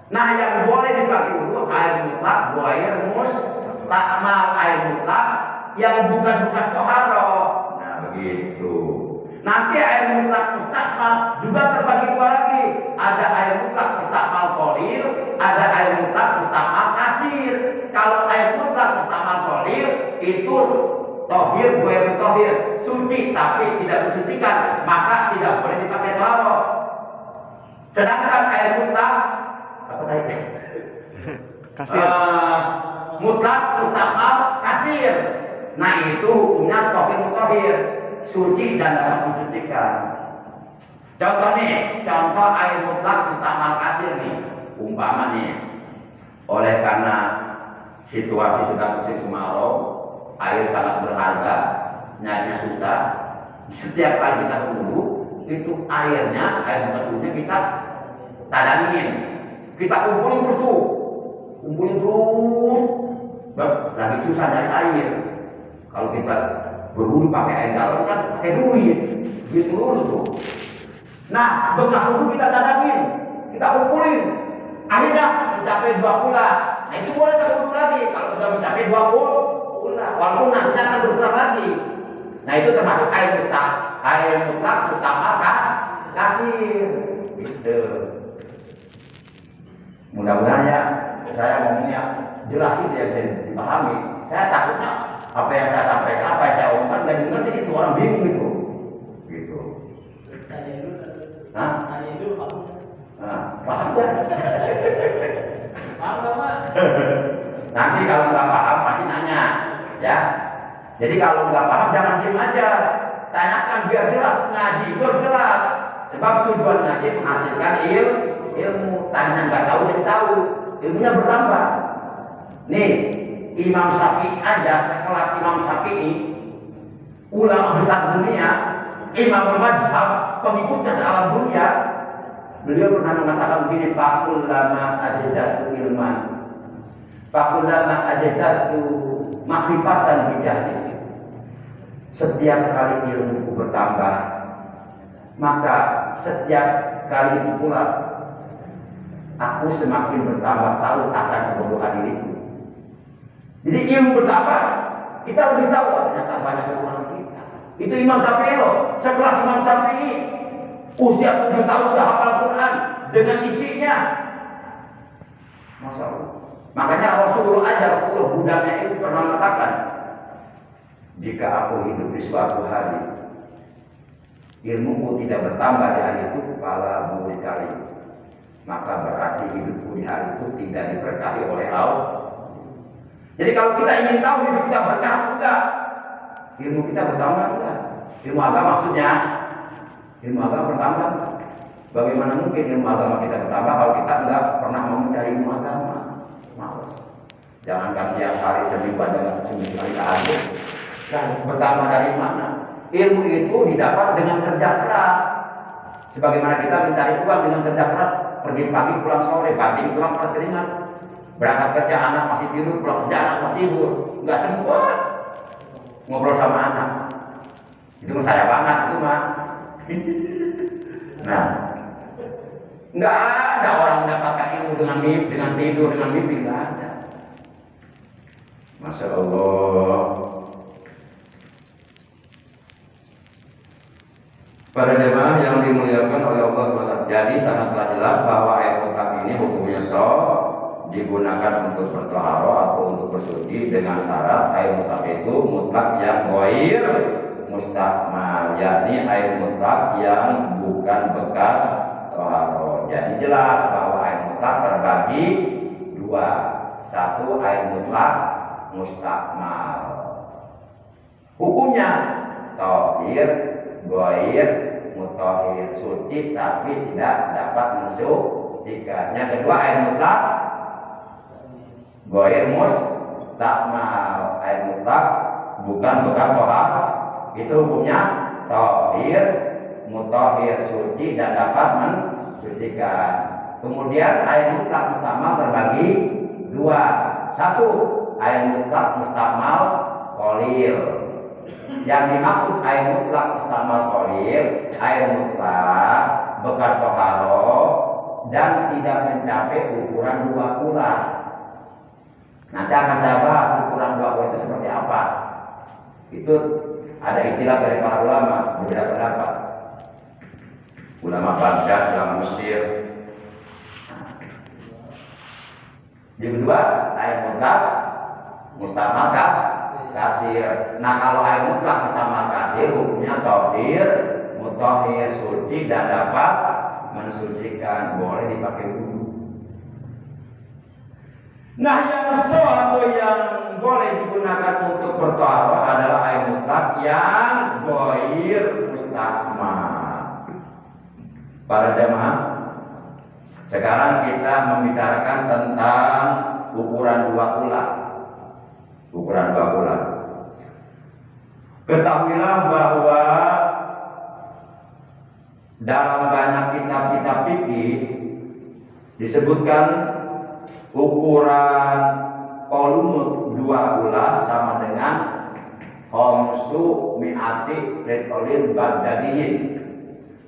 Nah yang boleh dipakai wudu air mutlak ghair mustakmal, air mutlak yang bukan bekas toharo. Nah begitu. Nanti air mutlak mustakmal juga terbagi dua lagi. Ada air mutlak mustakmal tohir, ada air mutlak mustakmal kasir. Kalau air mutlak mustakmal tohir itu tohir ghair tohir, suci tapi tidak disucikan, maka tidak boleh dipakai toharo. Sedangkan air mutlak apa tadi? Kasir. Mutlak mustakmal kasir. Nah itu hukumnya tohir mutahhir, suci dan dapat disucikan. Contoh nih, contoh air mutlak mustakmal kasir nih. Umpama nih, oleh karena situasi sudah musim kemarau, air sangat berharga, nyarinya susah. Setiap kali kita berwudu, itu airnya, air bekas wudunya kita tadangin, kita kumpulin terus tuh, kumpulin terus. Lagi susah nyari air. Kalau kita berwudu pakai air galon kan pakai duit dulu tuh. Nah bekas wudu kita tadangin, kita kumpulin, akhirnya mencapai 2 bulan. Nah itu boleh kita wudu lagi kalau sudah mencapai 20 bulan, walaupun nanti akan berkurang lagi. Nah itu termasuk air mutlak mustakmal kasir. Gitu. Mudah-mudahan ya saya ngomongnya jelas itu yang bisa dipahami. Saya takutnya apa yang saya sampaikan, apa yang saya omongkan nggak dimengerti itu orang bingung gitu. Gitu. Hah? Nah, paham ya? Paham Pak? Nanti kalau nggak paham pasti nanya, ya. Jadi kalau nggak paham jangan diam aja, tanyakan biar jelas, ngaji itu harus jelas. Sebab tujuan ngaji menghasilkan ilmu. Tanya nggak tahu jadi tahu, ilmunya bertambah. Nih, Imam Syafi'i aja sekelas Imam Syafi'i, ulama besar dunia, imam mazhab, pengikutnya sealam dunia. Beliau pernah mengatakan begini, Fakul lama ajdatu ilman, Fakul lama ajdatu makrifatan bijahli. Setiap kali ilmuku bertambah, maka setiap kali itu pula aku semakin bertambah tahu akan kebodohan diriku. Jadi ilmu bertambah, kita lebih tahu ternyata banyak kekurangan kita. Itu Imam Syafi'i loh, sekelas Imam Syafi'i, usia 7 tahun sudah hafal Quran dengan isinya. Masya Allah. Makanya Rasulullah budaknya itu pernah mengatakan, jika aku hidup di suatu hari, ilmuku tidak bertambah di hari itu, kepala bumi kali, maka berarti hidupku di hari itu tidak diberkahi oleh Allah. Jadi kalau kita ingin tahu hidup kita berkah enggak, ilmu kita bertambah enggak? Ilmu agama maksudnya, ilmu agama bertambah. Bagaimana mungkin ilmu agama kita bertambah kalau kita enggak pernah mau mencari ilmu agama? Males. Jangankan tiap hari seminggu dengan seminggu kali tahajud. Dan bertambah dari mana? Ilmu itu didapat dengan kerja keras. Sebagaimana kita mencari uang dengan kerja keras, pergi pagi pulang sore, pagi pulang pas keringat. Berangkat kerja anak masih tidur, pulang kerja anak masih tidur. Enggak sempat ngobrol sama anak. Itu saya banget itu mah. Nah, enggak ada orang mendapatkan ilmu dengan mimpi, dengan tidur, dengan mimpi, enggak ada. Masya Allah. Para jemaah yang dimuliakan oleh Allah SWT, jadi sangatlah jelas bahwa air mutlak ini hukumnya digunakan untuk bertoharo atau untuk bersuci dengan syarat air mutlak itu mutlak yang ghair mustakmal, yakni air mutlak yang bukan bekas toharo. Jadi jelas bahwa air mutlak terbagi dua. Satu, air mutlak mustakmal. Hukumnya tohir, ghair, mutahhir, suci tapi tidak dapat mensucikan. Yang kedua, air mutlak ghair mustakmal, air mutlak bukan bekas toharo. Itu hukumnya tohir, mutahhir, suci dan dapat mensucikan. Kemudian air mutlak mustakmal terbagi dua. Satu, air mutlak mustakmal qalil. Yang dimaksud air mutlak mustakmal qalil, air mutlak bekas toharo dan tidak mencapai ukuran 2 kula. Nanti akan saya bahas ukuran 2 kula itu seperti apa. Itu ada istilah dari para ulama, berbeda pendapat. Ulama Baghdad, ulama Mesir. Yang kedua, air mutlak mustakmal kasir. Nah, kalau air mutlak mustakmal kasir, hukumnya tohir, mutahhir, suci dan dapat mensucikan, boleh dipakai wudhu. Nah, atau yang boleh digunakan untuk bertoharo adalah air mutlak yang ghair mustakmal. Para jemaah, sekarang kita membicarakan tentang ukuran 2 kula. Ukuran 2 kula. Ketahuilah bahwa dalam banyak kitab-kitab fikih disebutkan ukuran volume 2 kula sama dengan khamsu mi'ati ritolin baghdadiyin,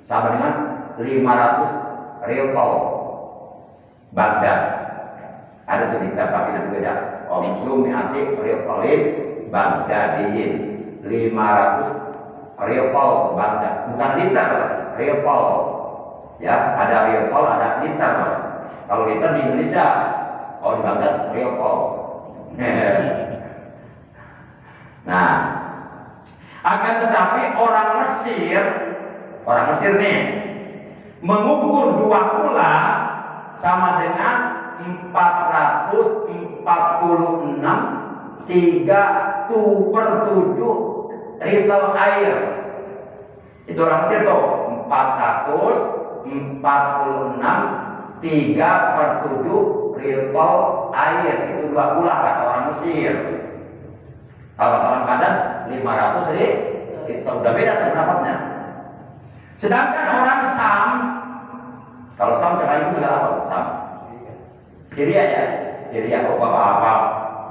sama dengan 500 ritol Baghdad. Ada tuh di kitab sapi dan kerja khamsu mi'ati ritolin baghdadiyin, 500 ritol Baghdad, bukan liter, ritol. Ya, ada ritol, ada liter. Kalau liter di Indonesia, kalau di Baghdad ritol. Nah, akan tetapi orang Mesir nih mengukur 2 kula sama dengan 446 3/7 liter air. Itu orang Mesir tuh 446 3/7 liter air. Itu 2 kula kata orang Mesir. Kalau kata orang Padang 500 itu udah beda pendapatnya. Sedangkan orang Sam, kalau Sam sekarang itu negara apa? Sam, Syria ya, Syria. Oh apa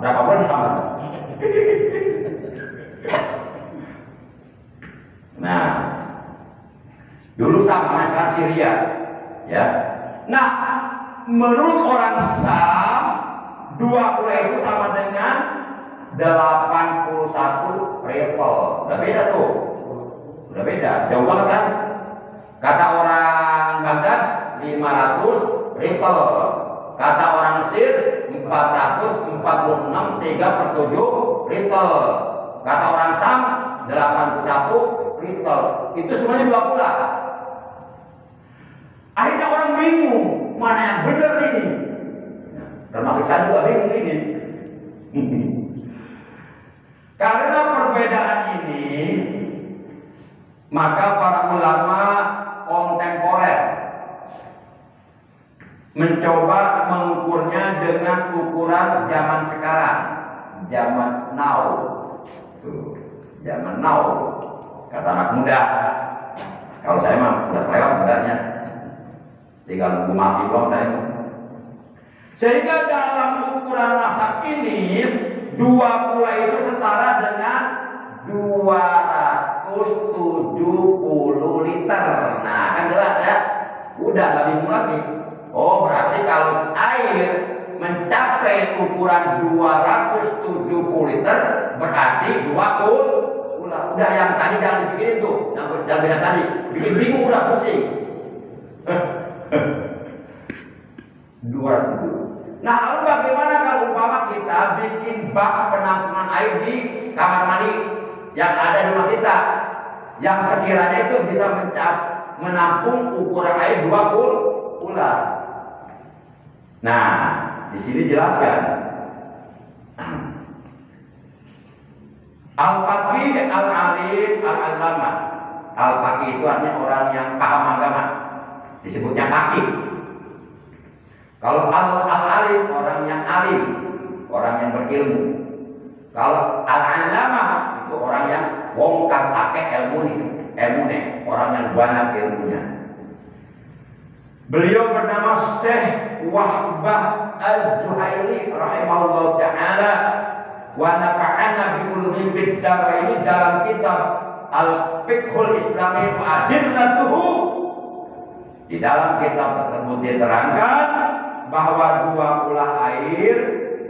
berapa bulan sama? Nah, dulu sama sekarang Syria, ya. Nah, menurut orang Sam 2 kula itu sama dengan 81 ritol. Udah beda tuh. Udah beda. Jauh banget kan? Kata orang Baghdad 500 ritol. Kata orang Mesir 446 3/7 ritol. Kata orang Sam 81 ritol. Itu semuanya 2 kula. Akhirnya orang bingung, mana yang benar ini? Termasuk saya juga bingung ini. Karena perbedaan ini, maka para ulama kontemporer mencoba mengukurnya dengan ukuran zaman sekarang, zaman now. Zaman now, kata anak muda. Kalau saya mah udah lewat mudanya, tinggal nunggu mati doang saya. Sehingga dalam ukuran masak ini 2 pula itu setara dengan 270 liter. Nah kan jelas ya, udah nggak bingung lagi. Oh berarti kalau air mencapai ukuran 270 liter berarti 2 pula. Udah yang tadi jangan dipikirin tuh, yang beda tadi, bikin bingung udah pusing. 200. Nah lalu bagaimana kalau umpama kita bikin bak penampungan air di kamar mandi yang ada di rumah kita, yang sekiranya itu bisa menampung ukuran air 20 pula. Nah, di sini jelaskan. Al-Faqih Al-Alim Al-Allamah. Al-Faqih itu artinya orang yang paham agama, disebutnya faqih. Kalau Al-Alim orang yang alim, orang yang berilmu. Kalau Al-Allamah itu orang yang wong kang akeh ilmune, orang yang banyak ilmunya. Beliau bernama Syekh Wahbah Az-Zuhaili rahimahullah ta'ala wa nafa'ana bi ulumi bid-dar ini dalam kitab Al-Fiqhul Islami wa Adillatuhu. Di dalam kitab tersebut diterangkan bahwa 2 pula air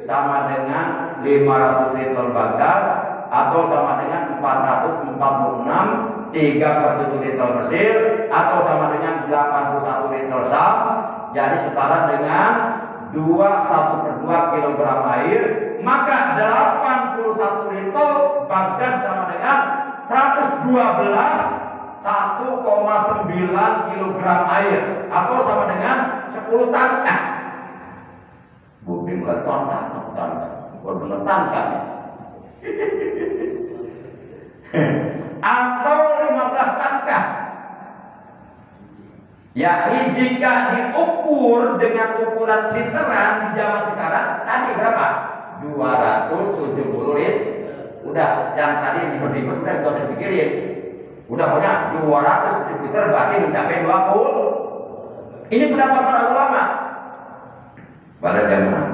sama dengan 500 liter badar atau sama dengan 446 3/7 liter Mesir atau sama dengan 81 liter Sam, jadi setara dengan 1/2 kilogram air, maka 81 liter Baghdad sama dengan 112 1,9 kilogram air atau sama dengan 10 tangkah. Bumi mulai tonton, benar tangkah. Atau 15 tangkah. Yakni jika diukur dengan ukuran literan di zaman sekarang tadi berapa? 270 liter. Udah, yang tadi diberi-beri kita gak usah dipikirin. Udah punya 270 liter berarti mencapai 20. Ini pendapat para ulama pada zaman.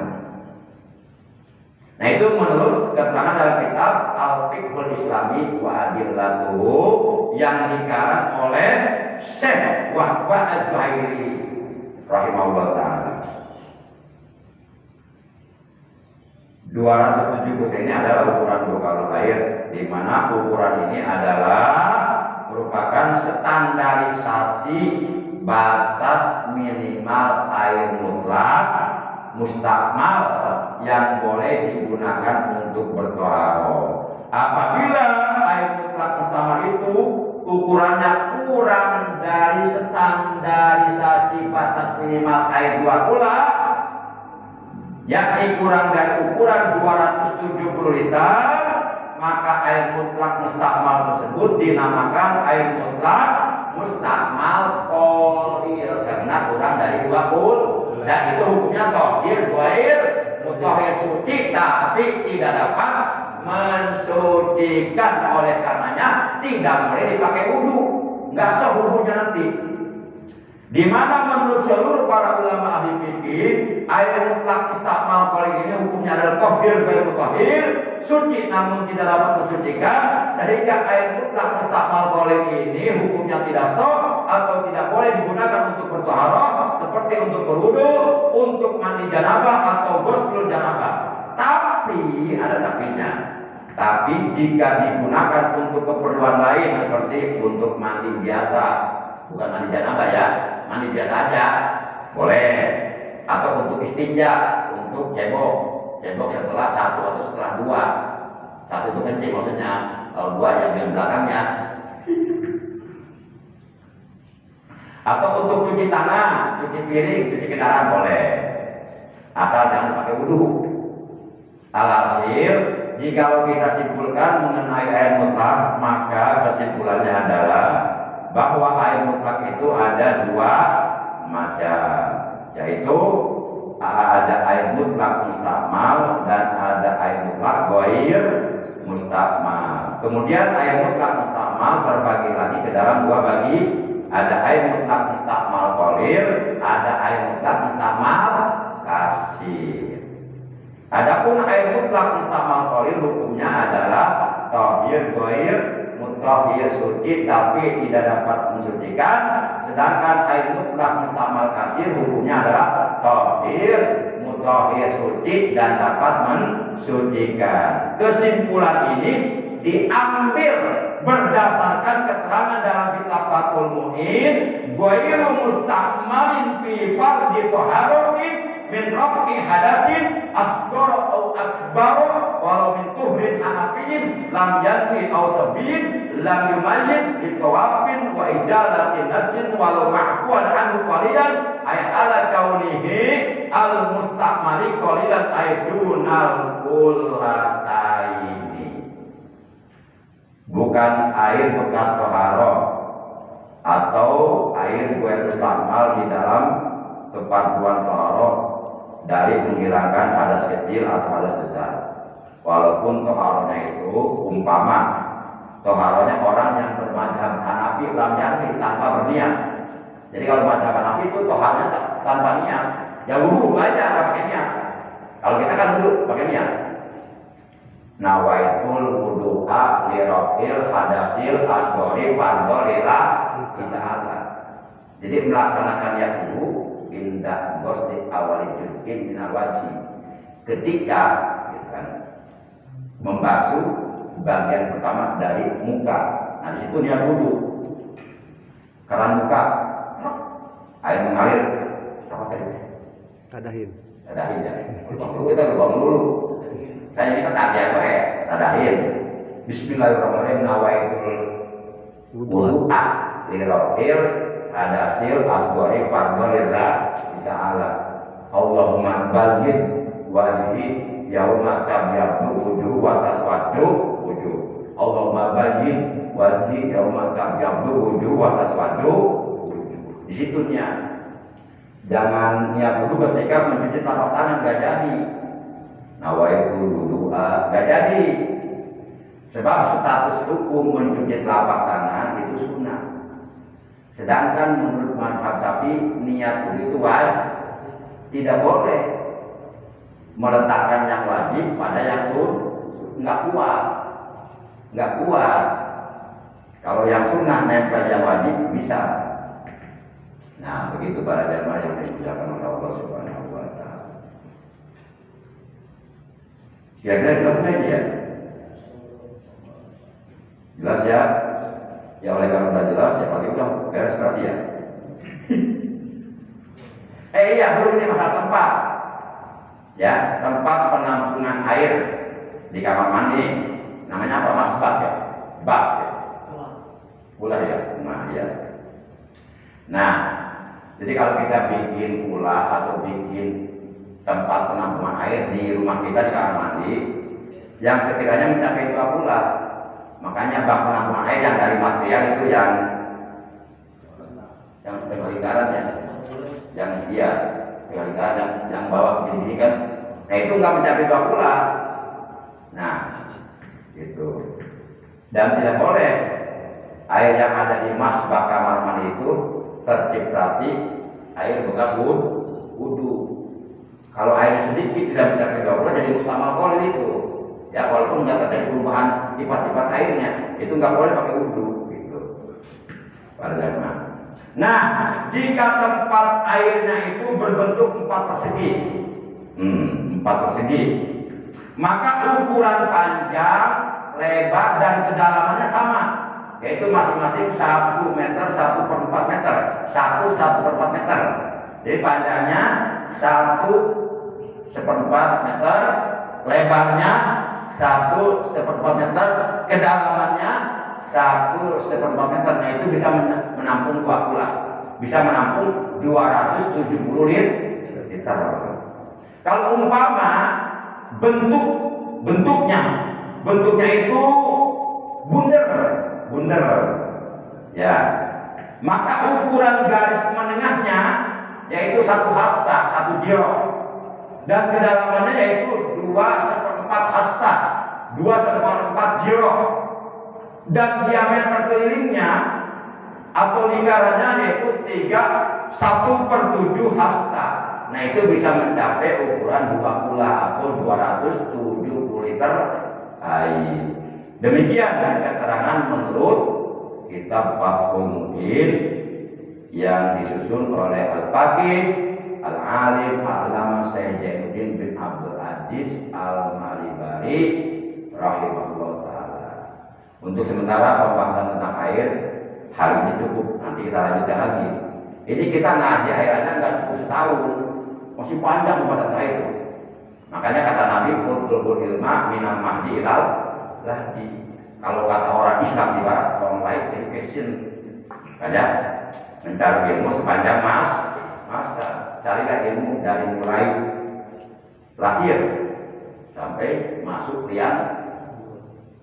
Nah itu menurut keterangan dalam kitab Al-Fiqhul Islami wa Adillatuhu yang dikarang oleh Syekh Wahbah Az-Zuhaili rahimahullah ta'ala. 270 ini adalah ukuran 2 galon air, di mana ukuran ini adalah merupakan standarisasi batas minimal air mutlak mustakmal yang boleh digunakan untuk bertoharoh. Apabila air mutlak mustakmal itu ukurannya kurang dari standarisasi batas minimal air 2 pula, yakni kurang dari ukuran 270 liter, maka air mutlak mustakmal tersebut dinamakan air mutlak mustakmal qalil karena kurang dari 20. Dan itu hukumnya tohir, goir, mutahhir suci, tapi tidak dapat mensucikan, oleh karenanya tidak boleh dipakai wudu, nggak sah wudunya nanti. Di mana menurut seluruh para ulama ahli fikih, air mutlak mustakmal qalil ini hukumnya adalah tohir, goir, mutahhir, suci namun tidak dapat mensucikan, sehingga air mutlak mustakmal qalil ini hukumnya tidak sah atau tidak boleh digunakan untuk bertoharoh, seperti untuk berwudu, untuk mandi janabah atau ghusl janabah. Tapi ada tapinya. Tapi jika digunakan untuk keperluan lain seperti untuk mandi biasa, bukan mandi janabah ya, mandi biasa aja boleh, atau untuk istinja, untuk cebok setelah 1 atau setelah 2. 1 itu kencing maksudnya, kalau 2 yang di belakangnya. Atau untuk cuci tangan, cuci piring, cuci kendaraan boleh, asal jangan pakai wudu. Alhasil, jika kita simpulkan mengenai air mutlak, maka kesimpulannya adalah bahwa air mutlak itu ada 2 macam, yaitu ada air mutlak mustakmal dan ada air mutlak ghair mustakmal. Kemudian air mutlak mustakmal terbagi lagi ke dalam dua bagi. Ada air mutlak mustakmal qalil, ada air mutlak mustakmal kasir. Adapun air mutlak mustakmal qalil hukumnya adalah tahir ghair mutahhir, suci tapi tidak dapat mensucikan. Sedangkan air mutlak mustakmal kasir hukumnya adalah tahir mutahhir, suci dan dapat mensucikan. Kesimpulan ini diambil berdasarkan keterangan dalam kitab Fathul Mu'in, ghairu mustakmalin fi fardhi taharatin min rafi hadatsin asghar au akbar walau min tuhrin hanafiyyin lam yanfi au sabin lam yumayyiz bi tawafin wa ijalatin najin walau ma'fuan anhu qalilan ay ala kaunihi al mustakmali qalilan ay dunal kullataini. Bukan air bekas toharoh atau air ghairu mustakmal di dalam keparduan toharoh dari menghilangkan hadas kecil atau hadas besar. Walaupun toharohnya itu umpama toharohnya orang yang bermadzhab Hanafi lam yanfi, tanpa berniat. Jadi kalau mazhab Hanafi itu toharnya tanpa niat, ya wudu aja nggak pakai niat. Kalau kita kan wudu pakai niat. Nawaitul wudu'a li rafil hadasil asghari fardhu lillah ta'ala. Jadi melaksanakan niat wudu indah ghusli awali juz'in minal wajib. Ketika gitu kan, membasuh bagian pertama dari muka. Nah di situ niat wudu. Keran muka, air mengalir, apa tadi? Tadahin ya. Kita lubang dulu. Saya ini kan ada tadahin. Bismillahirrahmanirrahim. Nawaitul wudu'a li rafil hadasil asghari fardhu lillah ta'ala. Allahumma baligh wajhi yauma tabyaddu wujuh wa taswaddu wujuh. Allahumma baligh wajhi yauma tabyaddu wujuh wa taswaddu wujuh. Di situnya jangan niat wudu ketika mencuci telapak tangan, gak jadi. Nawaitul wudu'a gak jadi. Sebab status hukum mencuci telapak tangan itu sunnah. Sedangkan menurut mazhab Syafi'i niat wudu itu wajib. Tidak boleh meletakkan yang wajib pada yang sunnah. Nggak kuat. Kalau yang sunnah nempel yang wajib bisa. Nah, begitu para jamaah yang dimuliakan oleh Allah Subhanahu wa taala. Kira-kira jelas nggak ya? Jelas ya? Ya oleh karena sudah jelas, ya paling udah beres berarti ya. Iya, belum ini masalah tempat. Ya, tempat penampungan air di kamar mandi. Namanya apa? Masbak ya? Bak ya? Pula ya? Nah, ya. Nah, jadi kalau kita bikin pula atau bikin tempat penampungan air di rumah kita di kamar mandi yang sekiranya mencapai 2 pula, makanya bak penampungan air yang dari material itu yang setengah lingkaran ya, yang iya setengah lingkaran yang bawah begini kan, nah itu nggak mencapai 2 pula. Nah, itu dan tidak boleh air yang ada di masbak kamar mandi itu terciprati air bekas wudu. Kalau airnya sedikit tidak mencapai 2 pula jadi mustakmal qalil itu. Ya walaupun nggak terjadi perubahan sifat-sifat airnya, itu nggak boleh pakai wudu gitu. Para jamaah. Nah, jika tempat airnya itu berbentuk 4 persegi, 4 persegi, maka ukuran panjang, lebar dan kedalamannya sama, yaitu masing-masing 1 meter 1/4 meter, 1/4 meter. Jadi panjangnya 1/4 meter, lebarnya 1/4 meter, kedalamannya 1/4 meter. Nah itu bisa menampung 2 pula, bisa menampung 270 liter. Kalau umpama bentuknya itu bunder, ya, maka ukuran garis menengahnya yaitu 1 hasta, 1 jiro, dan kedalamannya yaitu 2/4 hasta, 2/4 jiro. dan diameter kelilingnya atau lingkarannya yaitu 1/7 hasta. Nah itu bisa mencapai ukuran 20 atau 270 liter air. Demikian keterangan menurut kitab Fathul Mubin yang disusun oleh Al-Faqih Al-Alim Al-Allama Syekh Jainuddin bin Abdul Aziz Al-Malibari rahimahullah ta'ala. Untuk sementara pembahasan tentang air hal ini cukup, nanti kita lanjutkan lagi. Ini kita ngaji air aja nggak cukup setahun, masih panjang pembahasan air. Makanya kata Nabi, "Utlubul ilma minal mahdi ilal lahdi." Kalau kata orang Islam di barat, orang lain education, kan ya, mencari ilmu sepanjang masa. Carilah ilmu dari mulai lahir sampai masuk liang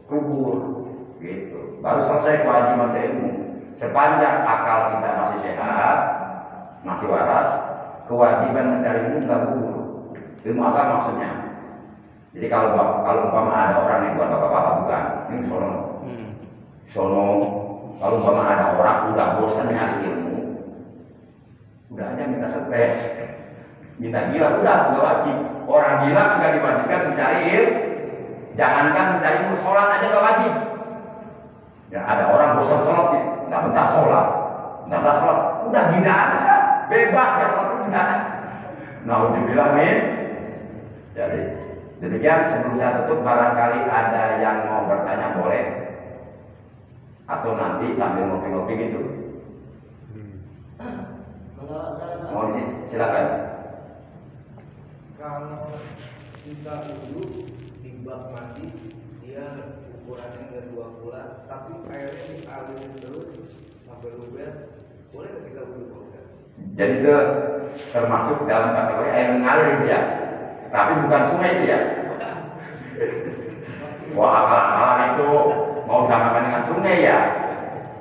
kubur, gitu. Baru selesai kewajiban ilmu. Sepanjang akal kita masih sehat, masih waras, kewajiban mencari ilmu nggak gugur. Ilmu agama maksudnya. Jadi kalau umpama ada orang yang buat bapak-bapak bukan, ini sono. Kalau umpama ada orang udah bosan nyari ilmu, udah aja minta stres, minta gila, udah wajib. Orang gila nggak diwajibkan mencari ilmu. Jangankan mencari ilmu, sholat aja nggak wajib. Ya ada orang bosan sholatnya, nggak betah sholat, udah gila aja, bebas ya sholat udah. Nah udah bilang nih, jadi demikian. Sebelum saya tutup, barangkali ada yang mau bertanya boleh, atau nanti sambil ngopi-ngopi gitu. Mau sih, silakan. Kalau kita duduk di bak mandi, dia ukurannya nggak 20, tapi airnya dialirin terus sampai luber, boleh ketika wudhu? Jadi itu termasuk dalam kategori air mengalir itu ya, tapi bukan sungai itu ya. Wah akal-akalan itu mau samakan dengan sungai ya.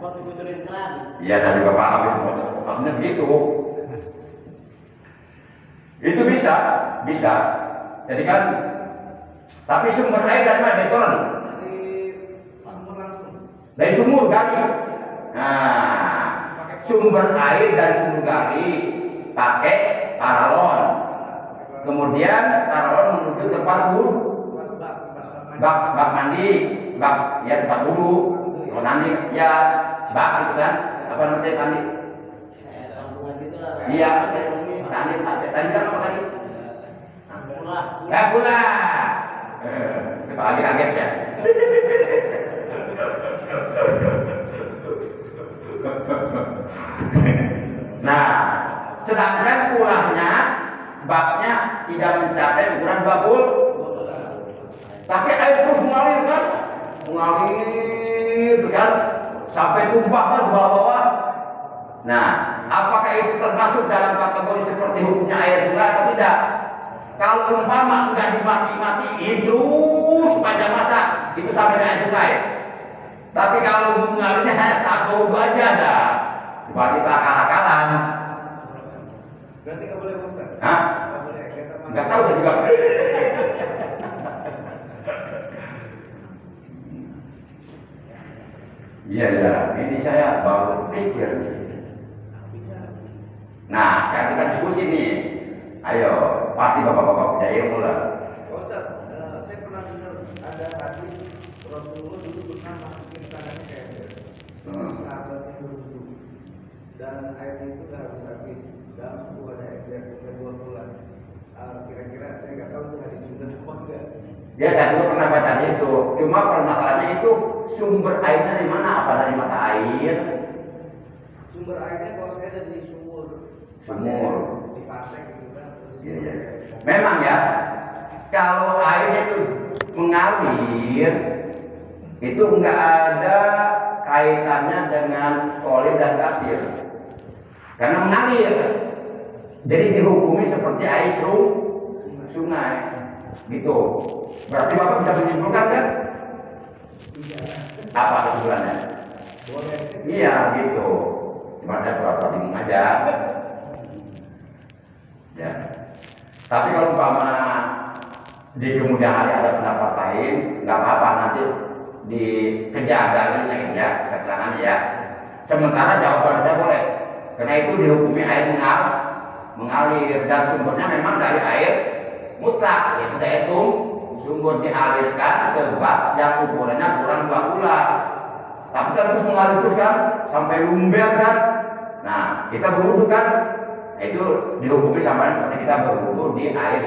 Waktu butuhin keran. Iya saya juga paham itu, maksudnya begitu. Itu bisa. Jadi kan, tapi sumber air dari mana? Detoran? Dari sumur gali. Nah, sumber air dari sumur gali pakai paralon. Kemudian paralon menuju tempat bak mandi, tempat wudhu. Kalau nanti ya bak itu kan, apa namanya mandi? Iya, tadi kan apa tadi? Gula. Kita lagi kaget ya. Nah, sedangkan kulahnya, baknya tidak mencapai ukuran 20, tapi air terus mengalir kan, sampai tumpah kan ke bawah. Nah, apakah itu termasuk dalam kategori seperti hukumnya air sungai atau tidak? Kalau umpama enggak dimati-matiin terus sepanjang masa, itu sampai dengan sungai. Tapi kalau mengalirnya hanya saat wudhu aja ada, berarti akal-akalan. Berarti nggak boleh Ustaz? Hah? Nggak boleh. Nggak tahu saya juga. Iya, ini saya baru berpikir. Nah, kan kita diskusi nih. Ayo, pasti bapak-bapak punya ilmu lah. Ustaz, saya pernah dengar ada hadis Rasulullah dulu pernah masukin tangannya kayak sahabatnya dulu, dan airnya itu udah habis dalam sebuah air buat bulan. Kira-kira saya nggak tahu itu hadis benar apa enggak. Ya, saya juga pernah baca itu. Cuma permasalahannya itu sumber airnya dari mana? Apa dari mata air? Sumber airnya kalau saya dari sumur. Di pantai gitu kan. Iya. Memang ya, kalau airnya itu mengalir, itu enggak ada kaitannya dengan kolim dan kasir. Karena mengalir. Jadi dihukumi seperti air sungai. Gitu. Berarti Bapak bisa menyimpulkan kan? Apa kesimpulannya? Boleh. Iya, gitu. Cuma saya pura-pura bingung aja. Ya. Tapi kalau umpama di kemudian hari ada pendapat lain, nggak apa-apa, nanti dikejar dalilnya ya, keterangannya ya. Sementara jawaban saya boleh, karena itu dihukumi air mengalir dan sumbernya memang dari air mutlak, yaitu dari sumber dialirkan ke bak yang ukurannya kurang 2 bulan. Tapi terus mengalir terus kan, sampai luber kan. Nah, kita berwudu kan, itu dihukumi sama seperti kita berwudu di air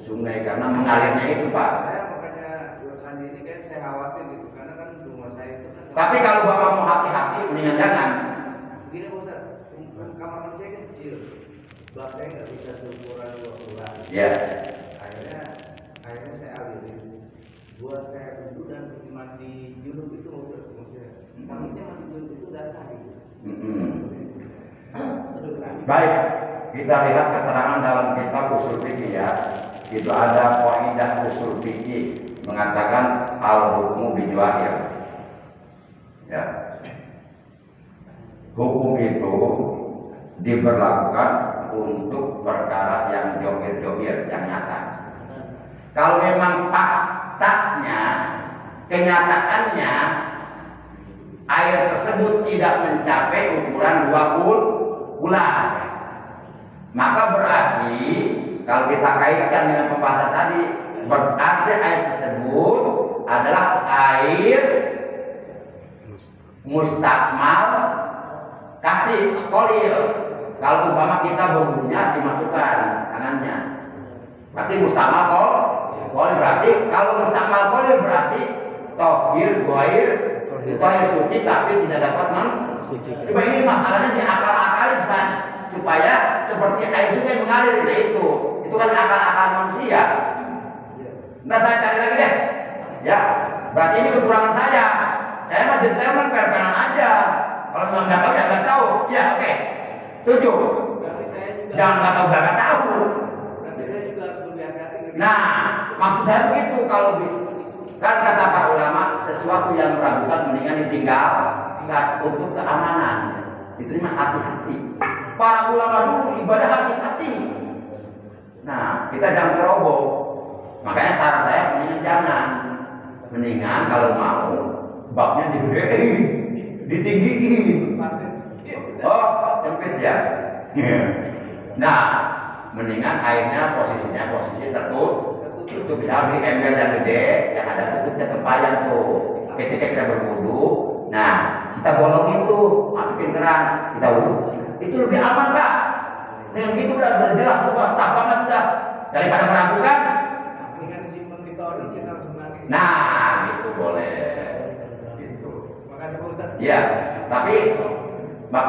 sungai karena mengalirnya itu Pak. Saya makanya urusan ini kan saya khawatir gitu, karena kan rumah saya itu kan. Tapi kalau Bapak mau hati-hati, mendingan jangan. Gini Pak Ustaz, kamar mandi saya kan kecil, bak saya nggak bisa seukuran 2 bulan. Ya. Akhirnya saya alirin buat saya duduk dan mandi junub itu maksudnya. Takutnya mandi junub itu dasar gitu. Baik, kita lihat keterangan dalam kitab usul fikih ya. Itu ada kaidah usul fikih mengatakan al hukmu bidzahir. Ya. Hukum itu diberlakukan untuk perkara yang johir-johir, yang nyata. Kalau memang faktanya, kenyataannya air tersebut tidak mencapai ukuran 20 bulan, maka berarti kalau kita kaitkan dengan pembahasan tadi, berarti air tersebut adalah air mustakmal kasih kolil. Kalau umpama kita berwudunya dimasukkan tangannya, berarti mustakmal kolil. Berarti kalau mustakmal kolil berarti tohir, goir, itu air suci tapi tidak dapat mensucikan. Cuma ini masalahnya diakal-akalin supaya seperti air sungai mengalir. Nah itu kan akal-akal manusia. Nah saya cari lagi deh. Ya, berarti ini kekurangan saya. Saya mah gentleman kanan aja. Kalau memang nggak tahu ya nggak tahu. Ya oke. Tujuh. Berarti saya juga. Jangan nggak tahu nggak tahu. Berarti saya juga harus lebih hati-hati. Nah, maksud saya begitu kalau kan kata para ulama sesuatu yang meragukan mendingan ditinggal untuk keamanan. Itu mah hati-hati. Para ulama dulu ibadah hati-hati. Nah, kita jangan ceroboh. Makanya saran saya mendingan jangan. Mendingan kalau mau baknya digedein, ditinggiin. Oh, sempit ya. Nah, mendingan airnya posisi tertutup. Itu bisa beli ember yang gede, yang ada tutupnya tempayan tuh. Ketika kita berwudu, nah kita bolong itu, masukin keran, kita wudu. Itu lebih aman Pak. Dengan itu udah jelas tuh sah banget udah. Daripada meragukan. Ini kan simpen di toren kita harus mandi. Nah, itu boleh. Gitu. Makasih Pak Ustaz. Iya, tapi